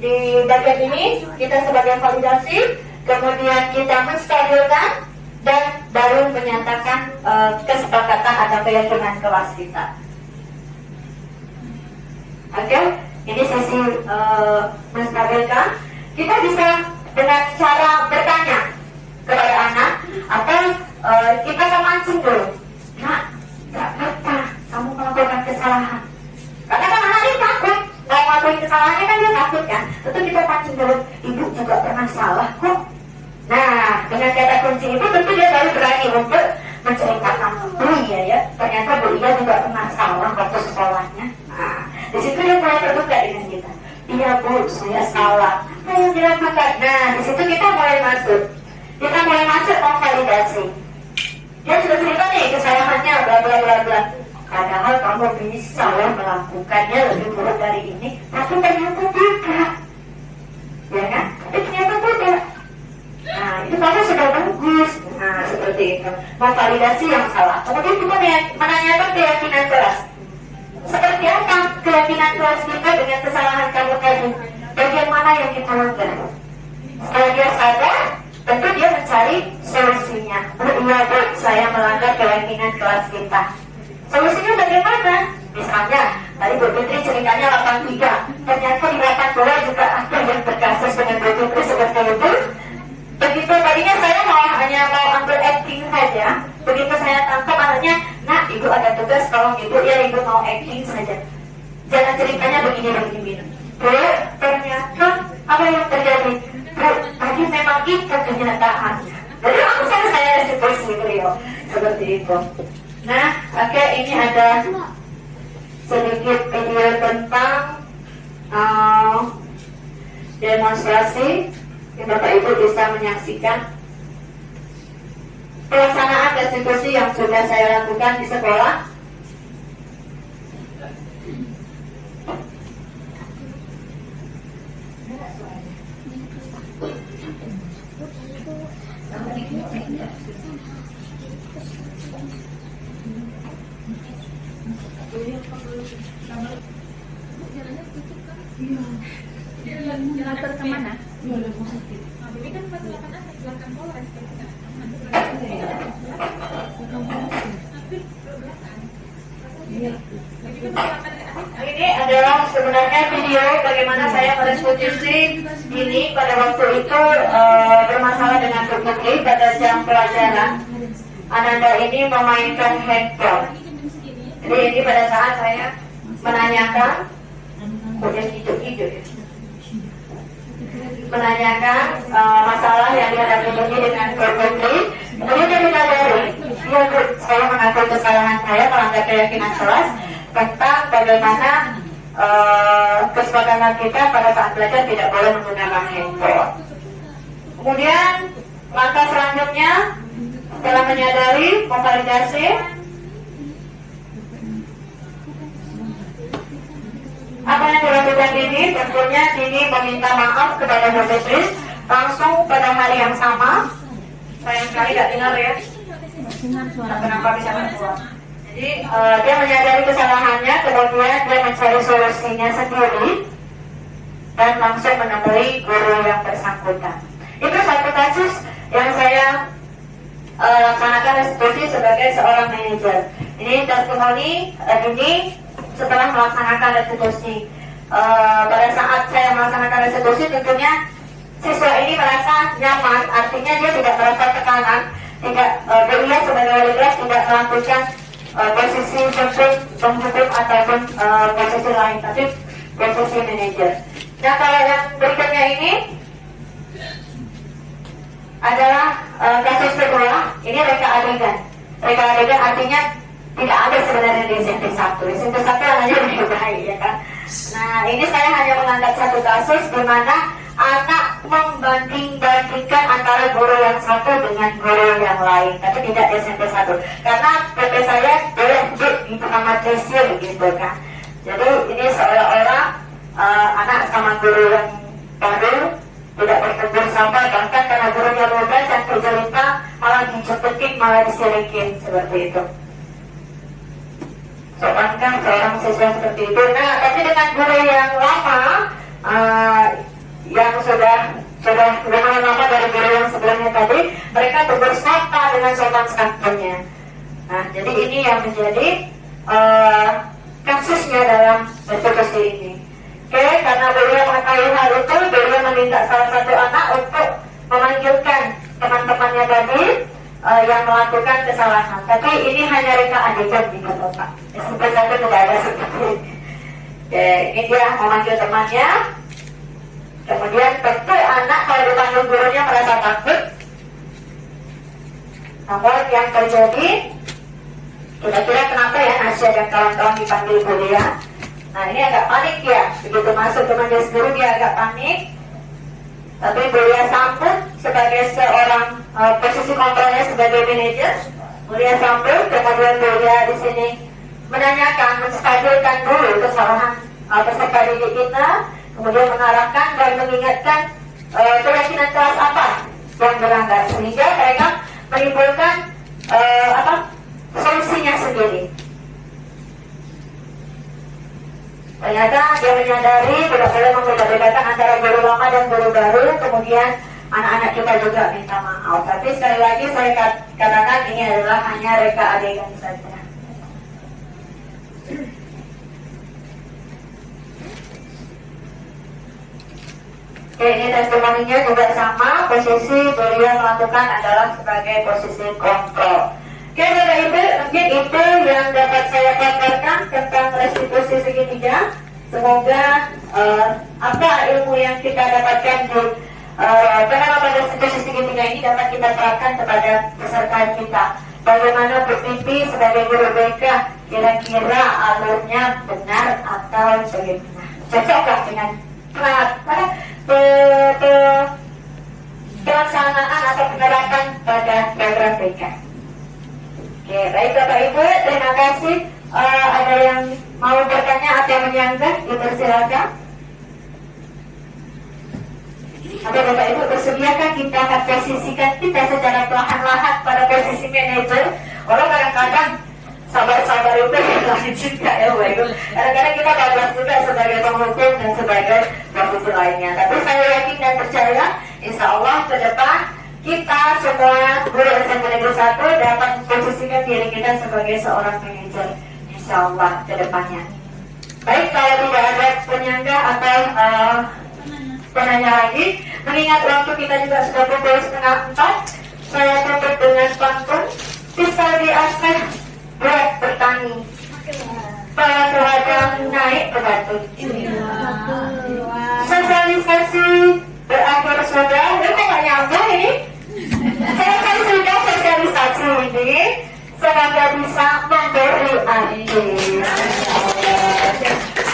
[SPEAKER 4] di bagian ini kita sebagai validasi, kemudian kita menstabilkan dan baru menyatakan kesepakatan atau keyakinan kelas kita. Oke, ini sesi menstabilkan. Kita bisa dengan cara bertanya kepada anak atau kita memancing dulu. Nak, gak apa-apa kamu melakukan kesalahan. Karena kan anak ini takut, mau melakukan kesalahannya kan dia takut kan. Tentu kita pancing dulu, ibu juga pernah salah kok. Nah, dengan kata kunci itu tentu dia baru berani untuk menceritakan. Oh iya ya, ternyata Bu Iya juga pernah salah waktu sekolahnya. Nah, di situ dia mulai terbuka dengan kita. Iya Bu, saya salah. Apa yang dilakukan? Nah, di situ kita mulai masuk. Kita mulai masuk memvalidasi. Dia sudah cerita nih kesalahannya bla bla bla bla. Padahal kamu bisa ya melakukannya lebih buruk dari ini, tapi ternyata tidak, ya kan? Tapi ternyata tidak. Nah itu kamu sudah bagus. Nah seperti itu. Memvalidasi yang salah. Kemudian kita menanyakan keyakinan kelas. Seperti apa keyakinan kelas kita dengan kesalahan kamu tadi? Bagian mana yang kita langgar? Setelah dia sadar, tentu dia mencari solusinya. Iya Bu, saya melanggar keyakinan kelas kita. Solusinya bagaimana? Misalnya, tadi Bu Putri ceritanya 83. Ternyata di 82 juga ada yang berkasus dengan Bu Putri seperti itu. Begitu tadinya saya hanya mau ambil acting saja. Begitu saya tangkap anaknya, nah ibu ada tugas, tolong ibu ya ibu mau acting saja. Jangan ceritanya begini. Bu, ternyata apa yang terjadi? Bu, tadi memang itu kenyataannya. Jadi langsung saya restitusi beliau seperti itu. Nah, oke, ini ada sedikit video tentang demonstrasi yang Bapak Ibu bisa menyaksikan pelaksanaan restitusi yang sudah saya lakukan di sekolah.
[SPEAKER 2] Jalan kemana? Ini kan 48 atas belakang Polres.
[SPEAKER 1] Ini adalah sebenarnya video bagaimana saya merestitusi ini pada waktu itu bermasalah dengan Bu Putri pada jam pelajaran. Ananda ini memainkan handphone. Jadi ini pada saat saya menanyakan, kemudian hijau-hijau ya, menanyakan masalah yang dihadapi dengan Bu Putri. Kemudian dia menyadari, ya Bu, saya mengakui kesalahan saya melanggar keyakinan kelas tentang bagaimana kesepakatan kita pada saat belajar tidak boleh menggunakan handphone. Kemudian langkah selanjutnya setelah menyadari, memvalidasi, apa yang dilakukan Dini? Tentunya Dini meminta maaf kepada Bu Putri langsung pada hari yang sama. Sayang sekali gak dengar ya. Kenapa bisa keluar? Jadi dia menyadari kesalahannya, kemudian dia mencari solusinya sendiri dan langsung menemui guru yang bersangkutan. Itu satu kasus yang saya laksanakan restitusi sebagai seorang manajer. Ini testimoni ini setelah melaksanakan restitusi. Pada saat saya melaksanakan restitusi, tentunya siswa ini merasa nyaman, artinya dia tidak merasa tekanan, tidak dia sebagai wali kelas tidak melakukan posisi penghukum ataupun posisi lain, tapi posisi manajer. Nah, kalau yang berikutnya ini adalah kasus kedua, ini reka adegan. Reka adegan artinya tidak ada sebenarnya di SMP 1. Di SMP 1 hanya lebih baik, ya kan? Nah, ini saya hanya mengangkat satu kasus di mana anak membanding-bandingkan antara guru yang satu dengan guru yang lain, tapi tidak di SMP 1. Karena PP saya di Muhammad Desir gitu kan. Jadi ini seolah-olah anak sama guru yang baru tidak bertegur sapa, bahkan karena gurunya muda sampai cerita malah dicepetin, malah disirikin seperti itu. Soalnya seorang siswa seperti itu. Nah, tapi dengan guru yang lama, yang sudah lumayan lama dari guru yang sebelumnya tadi, mereka tegur sapa dengan sopan santunnya. Nah, jadi ini yang menjadi kasusnya dalam restitusi ini. Oke, karena beliau mengetahui hal itu, beliau meminta salah satu anak untuk memanggilkan teman-temannya tadi yang melakukan kesalahan. Tapi ini hanya reka adegan di Bapak. SMP 1 tidak ada seperti ini. Oke, ini dia memanggil temannya. Kemudian tentu anak kalau dipanggil gurunya merasa takut. Namun yang terjadi, kira-kira kenapa ya Nasya dan kawan-kawan dipanggil guru ya? Nah, ini agak panik ya. Begitu masuk ke majelis guru dia agak panik. Tapi beliau sambut sebagai seorang posisi kontrolnya sebagai manajer. Beliau sambut, kemudian beliau di sini menanyakan, menstabilkan dulu kesalahan peserta didik kita, kemudian mengarahkan dan mengingatkan keyakinan kelas apa yang melanggar, sehingga mereka menimbulkan solusinya sendiri. Ternyata dia menyadari tidak boleh membeda-bedakan antara guru lama dan guru baru, kemudian anak-anak kita juga minta maaf. Tapi sekali lagi saya katakan ini adalah hanya reka adegan saja. Oke, ini testimoninya juga sama, posisi beliau melakukan adalah sebagai posisi kontrol. Oke, Bapak Ibu, mungkin itu yang dapat saya paparkan tentang restitusi segitiga. Semoga apa ilmu yang kita dapatkan di penerapan restitusi segitiga ini dapat kita terapkan kepada peserta kita. Bagaimana bermimpi sebagai guru BK, kira-kira alurnya benar atau bagaimana? Cocokkah dengan pelaksanaan atau penerapan pada program BK? Oke, baik Bapak Ibu, terima kasih. Ada yang mau bertanya atau menyanggah, dipersilakan. Ada Bapak Ibu bersediakah kita akan posisikan kita secara perlahan-lahan pada posisi manajer? Orang kadang-kadang sabar-sabar itu lain juga ya Bapak Ibu. Kadang-kadang kita bablas juga sebagai penghukum dan sebagai posisi lainnya. Tapi saya yakin dan percaya, insya Allah ke depan kita semua guru SMP Negeri 1 dapat memposisikan diri kita sebagai seorang manajer, insya Allah ke depannya. Baik, kalau tidak ada penyangga atau penanya lagi, mengingat waktu kita juga sudah pukul 3:30, saya tutup dengan pantun pisau di aspek buat bertani, para pedagang naik ke batu. Sosialisasi berakhir sudah, ini nggak nyambung ini. Saya sudah sosialisasi ini, semoga bisa memberi arti.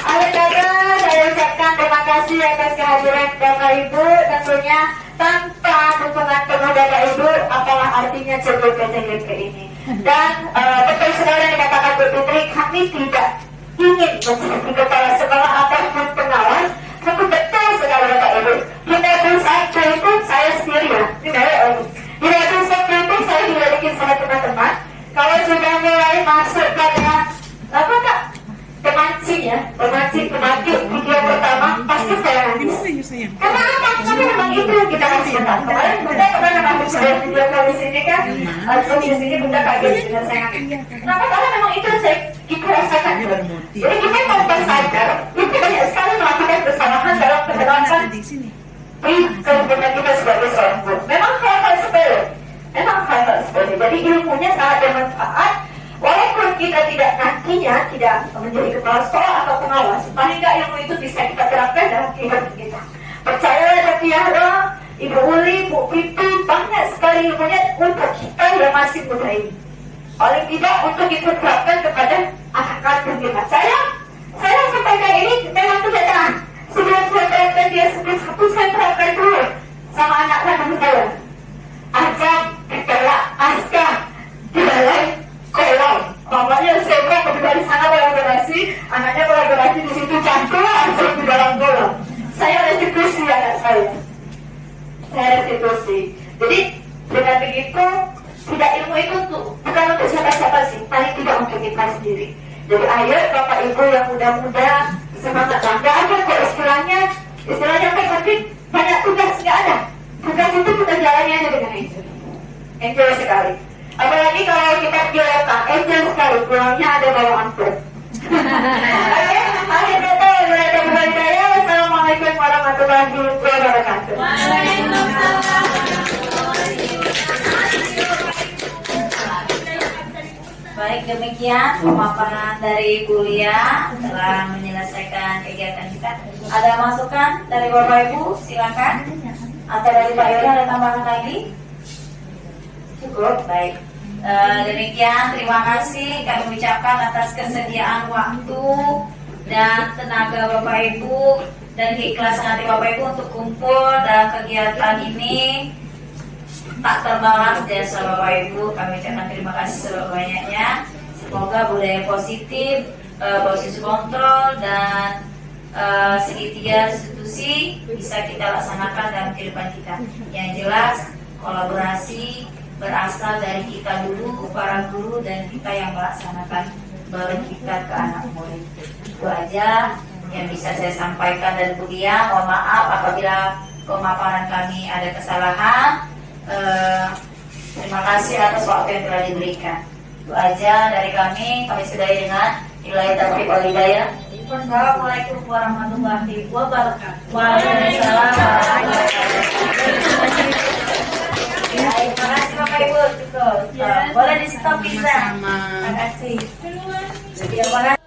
[SPEAKER 1] Akhirnya saya ucapkan terima kasih atas kehadiran Bapak Ibu. Tentunya tanpa dukungan penuh Bapak Ibu, apalah artinya CGP ini. Dan betul sekali yang dikatakan Bu Putri, kami tidak ingin menjadi kepala sekolah ataupun pengawas. Tapi betul sekali Bapak Ibu, kita berusaha itu tapi memang itu kita kasih tahu. Kemarin Bunda pernah ngambil saya video call di sini kan, langsung di sini Bunda kaget dengan saya. Kenapa? Karena memang itu yang saya kita rasakan. Jadi kita tanpa sadar, kita banyak sekali melakukan kesalahan dalam penerapan kehidupan kita sebagai seorang guru. Memang hal-hal sepele, Jadi ilmunya sangat bermanfaat. Walaupun kita nantinya tidak menjadi kepala sekolah atau pengawas, paling nggak ilmu itu bisa kita terapkan dalam kehidupan kita. Percayalah Kak Tiara, Ibu Uli, Bu Pipi, banyak sekali ilmunya untuk kita yang masih muda ini. Paling tidak untuk kita terapkan kepada anak kandung kita. Saya sampaikan ini memang tidak tahan. Sebelum saya terapkan dia satu saya terapkan dulu sama anak kandung saya. Ajak, ditolak, aska, di balai, kolom. Mamanya saya kemudian di sana kolaborasi, anaknya kolaborasi di situ cantik, langsung di dalam kolom. Saya restitusi anak saya. Jadi dengan begitu tidak ilmu itu bukan untuk siapa-siapa sih, paling tidak untuk kita sendiri. Jadi ayo Bapak Ibu yang muda-muda semangat bangga aja kok istilahnya tapi banyak tugas nggak ada. Tugas itu kita jalani aja dengan enjoy sekali. Apalagi kalau kita biarkan enjoy sekali, pulangnya ada bawa amplop. Oke, akhir kata berada saya. Assalamualaikum warahmatullahi wabarakatuh.
[SPEAKER 4] Baik, demikian pemaparan dari kuliah telah menyelesaikan kegiatan kita. Ada masukan dari Bapak Ibu? Silakan. Atau dari Pak Yoga ada tambahan lagi? Cukup, baik. Demikian, terima kasih kami ucapkan atas kesediaan waktu dan tenaga Bapak Ibu dan keikhlasan hati Bapak Ibu untuk kumpul dalam kegiatan ini. Tak terbalas jasa Bapak Ibu, kami ucapkan terima kasih sebanyak-banyaknya. Semoga budaya positif, posisi kontrol dan segitiga institusi bisa kita laksanakan dalam kehidupan kita. Yang jelas kolaborasi berasal dari kita dulu, para guru dan kita yang melaksanakan, baru kita ke anak murid. Itu aja yang bisa saya sampaikan dan Budia. Mohon maaf apabila pemaparan kami ada kesalahan. Terima kasih atas waktu yang telah diberikan. Itu aja dari kami sudahi dengan nilai taufiq wal hidayah. Wassalamualaikum warahmatullahi wabarakatuh. Waalaikumsalam warahmatullahi wabarakatuh. Terima kasih Bapak Ibu. Cukup. Boleh di stop bisa. Terima kasih. Terima kasih.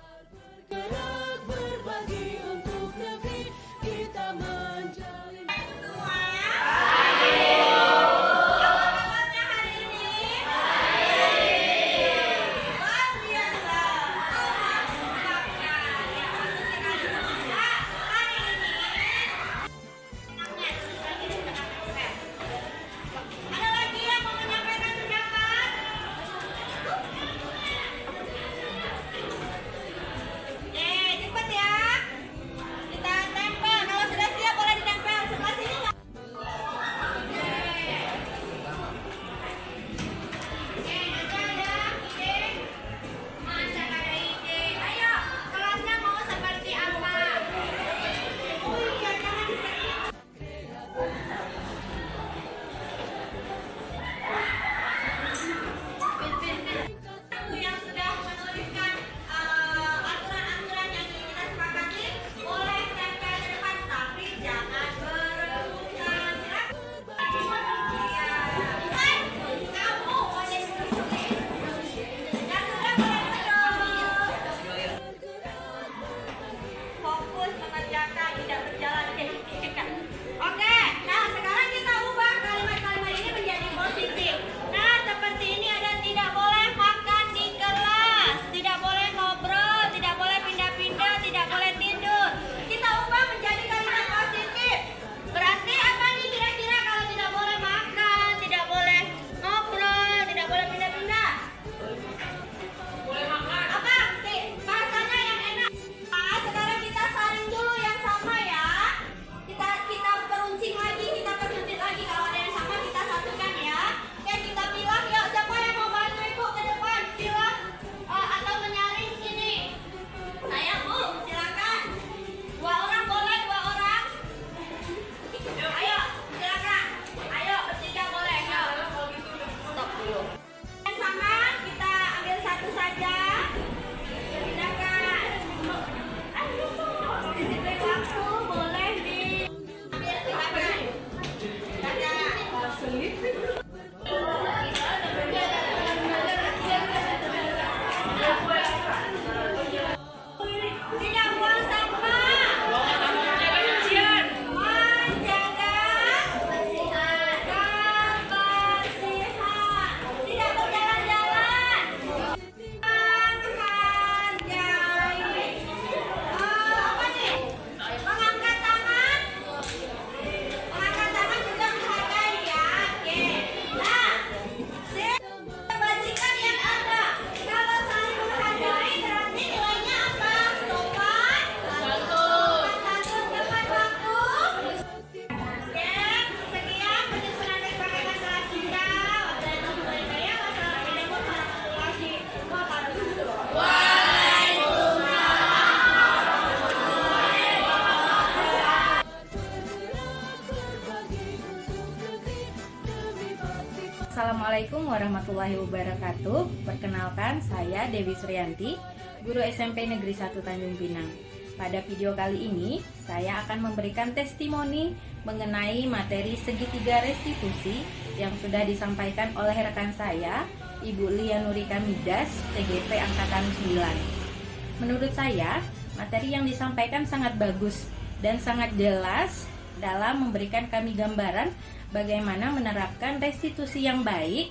[SPEAKER 5] Assalamualaikum warahmatullahi wabarakatuh. Perkenalkan, saya Dewi Suryanti, guru SMP Negeri 1 Tanjung Pinang. Pada video kali ini, saya akan memberikan testimoni mengenai materi segitiga restitusi yang sudah disampaikan oleh rekan saya, Ibu Lia Nurika Midas, TGP Angkatan 9. Menurut saya, materi yang disampaikan sangat bagus dan sangat jelas dalam memberikan kami gambaran bagaimana menerapkan restitusi yang baik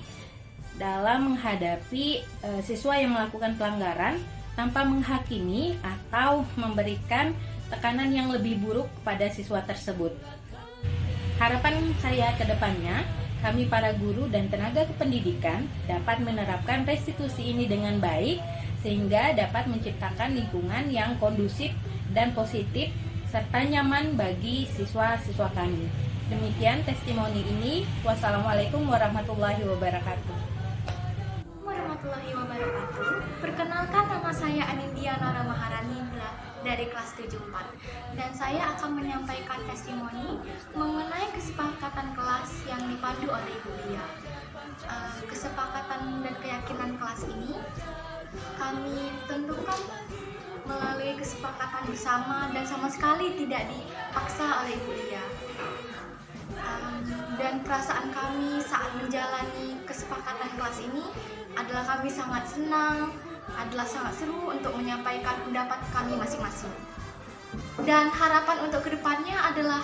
[SPEAKER 5] dalam menghadapi siswa yang melakukan pelanggaran tanpa menghakimi atau memberikan tekanan yang lebih buruk pada siswa tersebut. Harapan saya ke depannya, kami para guru dan tenaga kependidikan dapat menerapkan restitusi ini dengan baik sehingga dapat menciptakan lingkungan yang kondusif dan positif serta nyaman bagi siswa-siswa kami. Demikian testimoni ini. Wassalamualaikum warahmatullahi wabarakatuh.
[SPEAKER 2] Warahmatullahi wabarakatuh. Perkenalkan, nama saya Anindya Nara Maharani dari kelas 74 dan saya akan menyampaikan testimoni mengenai kesepakatan kelas yang dipandu oleh Ibu Lia. Kesepakatan dan keyakinan kelas ini kami tentukan melalui kesepakatan bersama dan sama sekali tidak dipaksa oleh Ibu Lia. Dan perasaan kami saat menjalani kesepakatan kelas ini adalah kami sangat senang, adalah sangat seru untuk menyampaikan pendapat kami masing-masing. Dan harapan untuk kedepannya adalah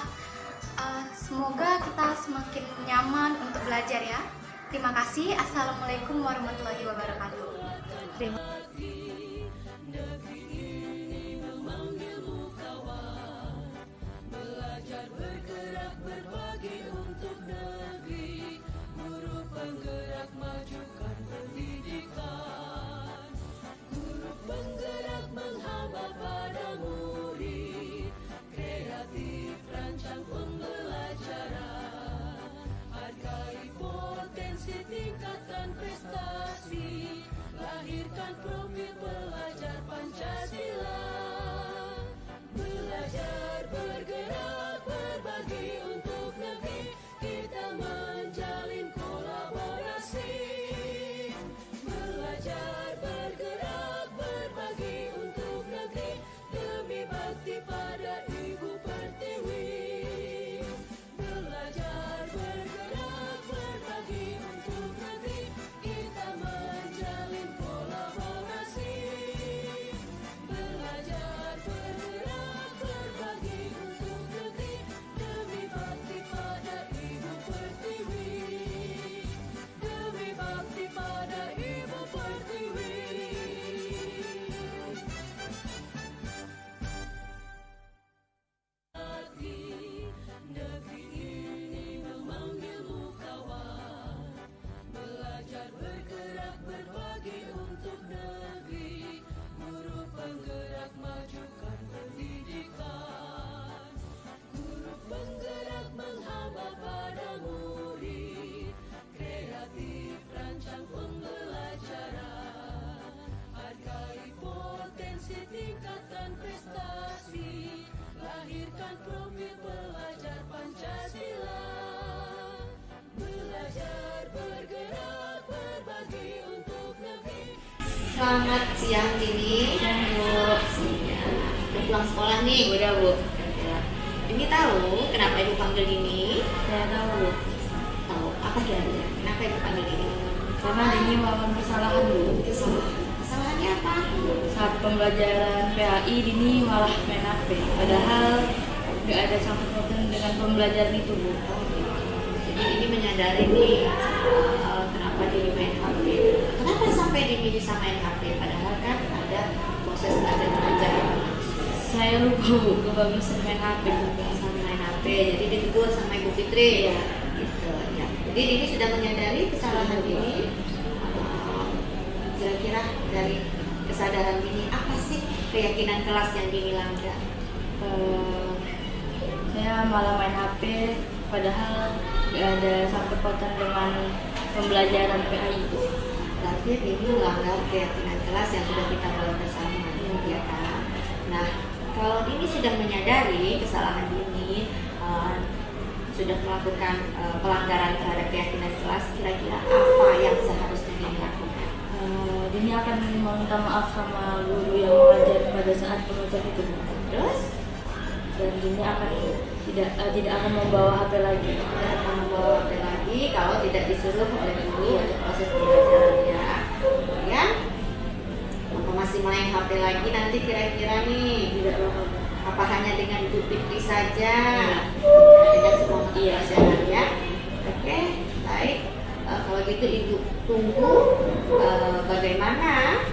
[SPEAKER 2] semoga kita semakin nyaman untuk belajar ya. Terima kasih. Assalamualaikum warahmatullahi wabarakatuh.
[SPEAKER 6] Tingkatkan prestasi, lahirkan profil pelajar Pancasila. Belajar, bergerak, berbagi untuk negeri, kita menjalin kolaborasi. Belajar, bergerak, berbagi untuk negeri, demi bakti pada Ibu Pertiwi. Belajar, bergerak, berbagi untuk negeri, kita menjalin kolaborasi. Belajar, bergerak, berbagi untuk negeri, demi bakti pada Ibu Pertiwi. Demi bakti pada Ibu Pertiwi. Negeri ini memanggilmu kawan. Belajar, bergerak, berbagi untuk negeri, guru penggerak majukan pendidikan. Guru penggerak menghamba pada murid, kreatif rancang pembelajaran. Hargai potensi, tingkatkan prestasi, lahirkan profil pelajar Pancasila. Belajar, bergerak, berbagi untuk negeri.
[SPEAKER 7] Selamat siang Dini.
[SPEAKER 5] Siang, Bu.
[SPEAKER 7] Siang. Udah pulang sekolah nih?
[SPEAKER 5] Udah, Bu.
[SPEAKER 7] Ini tahu kenapa Ibu panggil Dini?
[SPEAKER 5] Saya tahu.
[SPEAKER 7] Tahu. Apa kira-kira? Kenapa Ibu panggil Dini?
[SPEAKER 5] Karena ini melakukan kesalahan, Bu.
[SPEAKER 7] Kesalahannya apa?
[SPEAKER 5] Saat pembelajaran PAI, Dini malah main HP. Padahal nggak ada sangkut pautnya dengan pembelajaran itu, Bu.
[SPEAKER 7] Jadi ini menyadari nih kenapa Dini main HP. Kenapa sampai Dini bisa main HP? Padahal kan ada proses belajar mengajar.
[SPEAKER 5] Saya lupa, Bu, kebagusan main HP, Bu.
[SPEAKER 7] Sama main HP. Jadi ditegur sama Ibu Fitri ya. Gitu ya. Jadi Dini sudah menyadari kesalahan Dini. Kira-kira dari kesadaran Dini apa sih keyakinan kelas yang Dini langgar?
[SPEAKER 5] Saya malah main HP, padahal nggak ada sangkut pautan dengan pembelajaran PAI itu.
[SPEAKER 7] Berarti Dini melanggar keyakinan kelas yang sudah kita buat bersama, ya kan? Nah, kalau Dini sudah menyadari kesalahan Dini, sudah melakukan pelanggaran terhadap keyakinan kelas, kira-kira apa yang seharusnya dilakukan?
[SPEAKER 5] Dini akan meminta maaf sama guru yang mengajar pada saat pengucap itu.
[SPEAKER 7] Terus
[SPEAKER 5] Dan Dini akan tidak akan membawa HP lagi.
[SPEAKER 7] tidak akan membawa HP lagi kalau tidak disuruh oleh guru untuk proses pembelajarannya. Kemudian apa masih main HP lagi nanti kira-kira nih
[SPEAKER 5] Tidak bakal.
[SPEAKER 7] apa hanya dengan Ibu Fikri saja dengan semua mata pelajaran ya? Oke, baik. Kalau gitu Ibu tunggu bagaimana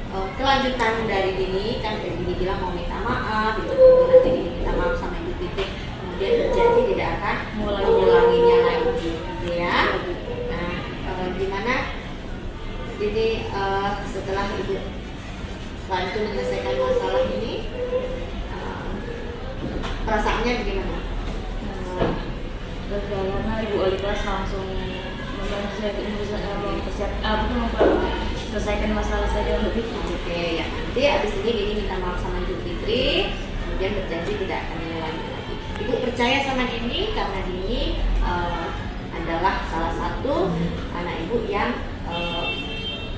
[SPEAKER 7] kelanjutan dari Dini. Kan Dini bilang mau minta maaf, Ibu tunggu nanti Dini minta maaf sama Ibu Fikri, kemudian berjanji tidak akan mengulanginya lagi gitu ya. Nah, gimana Dini setelah Ibu bantu menyelesaikan masalah ini, perasaannya bagaimana?
[SPEAKER 5] Karena Ibu Wali kelas langsung selesaikan masalah saya dengan lebih.
[SPEAKER 7] Oke, ya nanti abis ini Dini minta maaf sama Ibu Fitri, kemudian berjanji tidak akan mengulangi lagi. Ibu percaya sama Dini karena Dini adalah salah satu anak Ibu yang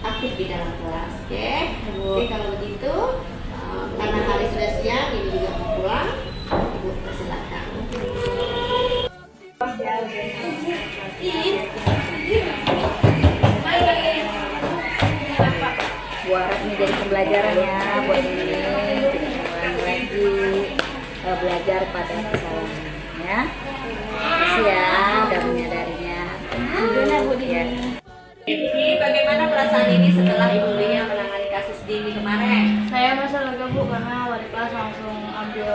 [SPEAKER 7] aktif di dalam kelas. Oke, Oke kalau begitu karena hari sudah siang, Dini juga mau pulang. Ibu persilakan.
[SPEAKER 8] Buat ini jadi pembelajaran ya buat ini, tidak lagi belajar pada kesalahannya. Makasih ya udah menyadarinya. Ya.
[SPEAKER 7] Ini bagaimana perasaan ini setelah Ibu Lia menangani kasus Dini kemarin?
[SPEAKER 5] Saya merasa lega Bu karena wali kelas langsung ambil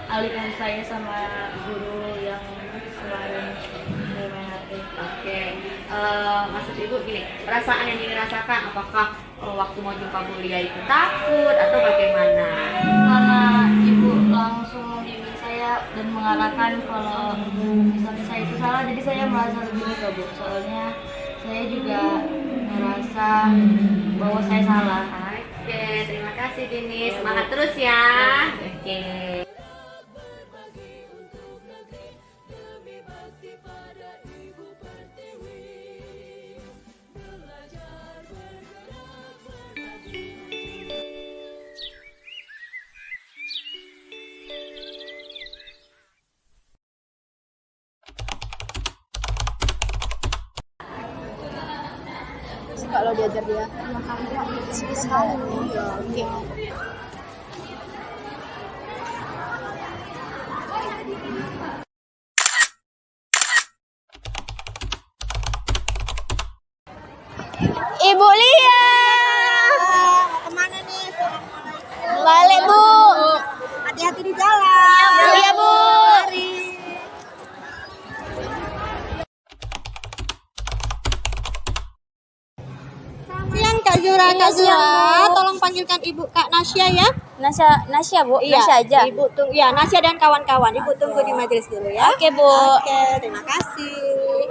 [SPEAKER 5] alih kasus saya sama guru yang kemarin saya main HP.
[SPEAKER 7] Oke, maksud Ibu gini, perasaan yang dirasakan apakah waktu mau jumpa Bu Lia itu takut atau bagaimana?
[SPEAKER 5] Karena ibu langsung membimbing saya dan mengarahkan kalau misalnya saya itu salah, jadi saya merasa lebih lega Bu. Soalnya saya juga merasa bahwa saya salah.
[SPEAKER 7] Oke, terima kasih Dini, semangat terus ya. Oke.
[SPEAKER 2] Kalau diajar dia sekali. Oke. Ibu Lia. Kemana nih? Balik Bu. Hati-hati di jalan. Iya Bu. Siang Kak Zura, Kak Zura, tolong panggilkan Ibu Kak Nasya ya.
[SPEAKER 8] Nasya Bu,
[SPEAKER 2] Iya,
[SPEAKER 8] Nasya aja.
[SPEAKER 2] Ibu tunggu, ya Nasya dan kawan-kawan. Ibu tunggu di majelis dulu ya.
[SPEAKER 8] Oke Bu.
[SPEAKER 2] Oke, terima kasih.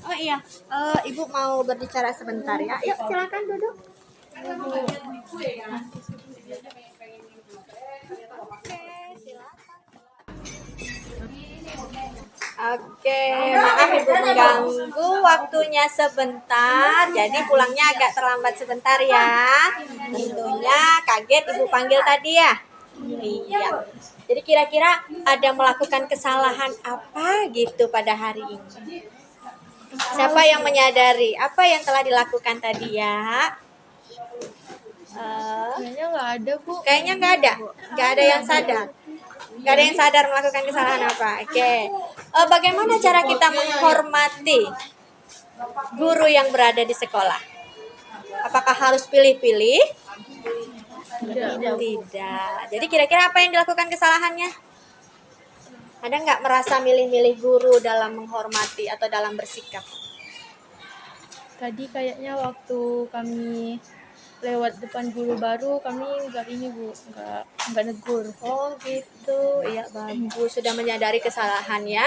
[SPEAKER 2] Oh iya, Ibu mau berbicara sebentar ya. Yuk silakan duduk. Oke, maaf Ibu mengganggu waktunya sebentar. Jadi pulangnya agak terlambat sebentar ya. Tentunya kaget Ibu panggil tadi ya. Iya. Jadi kira-kira ada melakukan kesalahan apa gitu pada hari ini? Siapa yang menyadari apa yang telah dilakukan tadi ya?
[SPEAKER 5] Kayaknya nggak ada Bu.
[SPEAKER 2] Kayaknya nggak ada yang sadar. Nggak ada yang sadar melakukan kesalahan apa. Oke. Bagaimana cara kita menghormati guru yang berada di sekolah? Apakah harus pilih-pilih? Tidak. Jadi kira-kira apa yang dilakukan kesalahannya? Ada nggak merasa milih-milih guru dalam menghormati atau dalam bersikap?
[SPEAKER 5] Tadi kayaknya waktu kami
[SPEAKER 9] lewat depan guru baru kami nggak ini Bu, nggak negur.
[SPEAKER 10] Oh gitu, iya bagus. Sudah menyadari kesalahannya.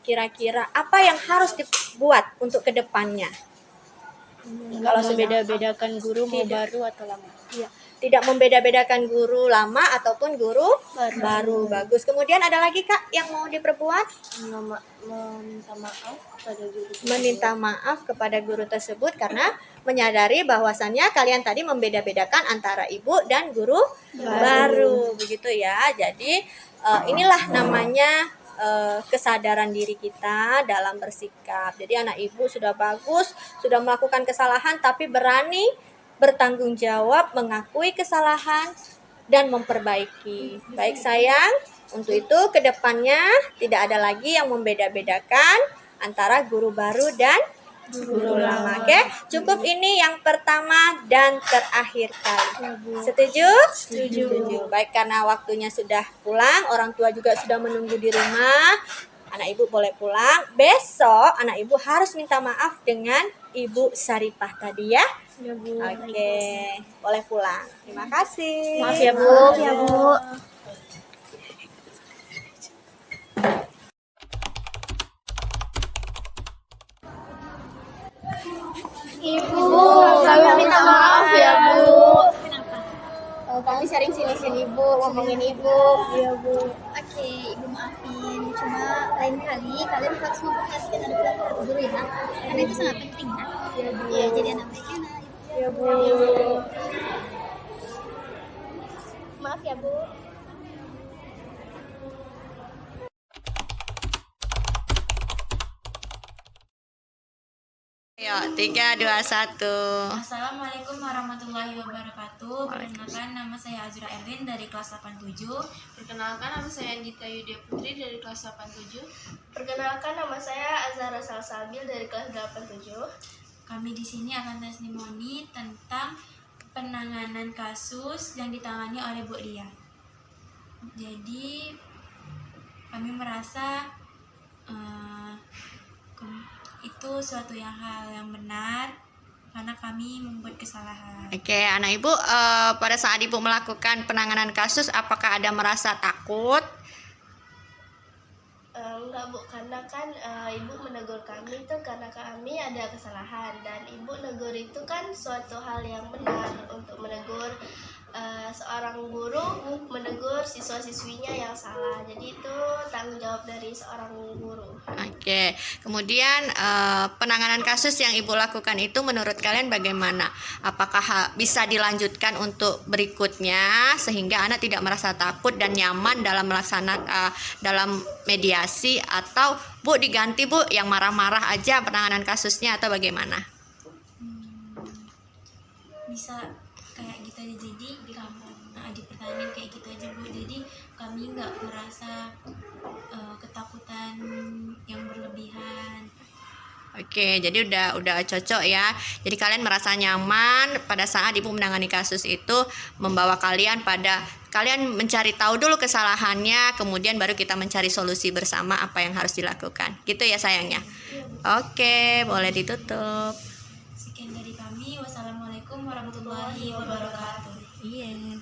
[SPEAKER 10] Kira-kira apa yang harus dibuat untuk kedepannya?
[SPEAKER 9] Kalau membeda-bedakan guru mau
[SPEAKER 10] Tidak.
[SPEAKER 9] baru atau lama.
[SPEAKER 10] Iya, tidak membeda-bedakan guru lama ataupun guru baru. Bagus. Kemudian ada lagi Kak yang mau diperbuat?
[SPEAKER 9] Meminta maaf pada guru.
[SPEAKER 10] Meminta maaf kepada guru tersebut karena menyadari bahwasannya kalian tadi membeda-bedakan antara ibu dan guru baru. Begitu ya. Jadi inilah namanya kesadaran diri kita dalam bersikap. Jadi anak ibu sudah bagus, sudah melakukan kesalahan tapi berani bertanggung jawab, mengakui kesalahan dan memperbaiki. Baik sayang, untuk itu kedepannya tidak ada lagi yang membeda-bedakan antara guru baru dan guru lama. Oke, cukup ini yang pertama dan terakhir kali. Setuju? Setuju. Baik, karena waktunya sudah pulang, orang tua juga sudah menunggu di rumah. Anak ibu boleh pulang. Besok anak ibu harus minta maaf dengan Ibu Saripah tadi ya.
[SPEAKER 9] Ya Bu.
[SPEAKER 10] Oke, boleh pulang. Terima kasih.
[SPEAKER 9] Maaf ya Bu.
[SPEAKER 10] Maaf ya Bu.
[SPEAKER 2] Ibu, kami minta maaf ya Bu. Kami sering sini-sini Bu, ngomongin Ibu.
[SPEAKER 9] Iya Bu.
[SPEAKER 2] Oke, Ibu maafin. Cuma lain kali kalian harus memperhatikan anak guru ya, karena itu sangat penting ya. Iya, jadi anak baik ya.
[SPEAKER 9] Iya Bu.
[SPEAKER 2] Maaf ya Bu.
[SPEAKER 10] Ayo, 3, 2, 1.
[SPEAKER 5] Assalamualaikum warahmatullahi wabarakatuh. Perkenalkan, nama saya Azura Erwin dari kelas 87.
[SPEAKER 11] Perkenalkan, nama saya Andika Yudia Putri dari kelas 87.
[SPEAKER 2] Perkenalkan, nama saya Azhara Salsabil dari kelas 87.
[SPEAKER 5] Kami di sini akan testimoni tentang penanganan kasus yang ditangani oleh Bu Dia. Jadi kami merasa itu suatu hal yang benar karena kami membuat kesalahan.
[SPEAKER 10] Oke, anak ibu, pada saat ibu melakukan penanganan kasus, apakah ada merasa takut?
[SPEAKER 2] Enggak Bu, karena kan Ibu menegur kami itu karena kami ada kesalahan, dan Ibu negur itu kan suatu hal yang benar untuk menegur seorang guru menegur siswa-siswinya yang salah. Jadi itu tanggung jawab dari seorang guru.
[SPEAKER 10] Oke, kemudian penanganan kasus yang ibu lakukan itu menurut kalian bagaimana? Apakah bisa dilanjutkan untuk berikutnya sehingga anak tidak merasa takut dan nyaman dalam melaksanakan dalam mediasi, atau Bu diganti Bu yang marah-marah aja penanganan kasusnya, atau bagaimana?
[SPEAKER 5] Bisa kayak gitu aja, jadi di pertandingan kayak gitu aja Bu. Jadi kami nggak merasa ketakutan yang berlebihan.
[SPEAKER 10] Oke, jadi udah cocok ya. Jadi kalian merasa nyaman pada saat ibu menangani kasus itu, membawa kalian mencari tahu dulu kesalahannya, kemudian baru kita mencari solusi bersama apa yang harus dilakukan. Gitu ya sayangnya. Oke, boleh ditutup.
[SPEAKER 5] Sekian dari kami. Wassalamualaikum warahmatullahi wabarakatuh.
[SPEAKER 10] Iya.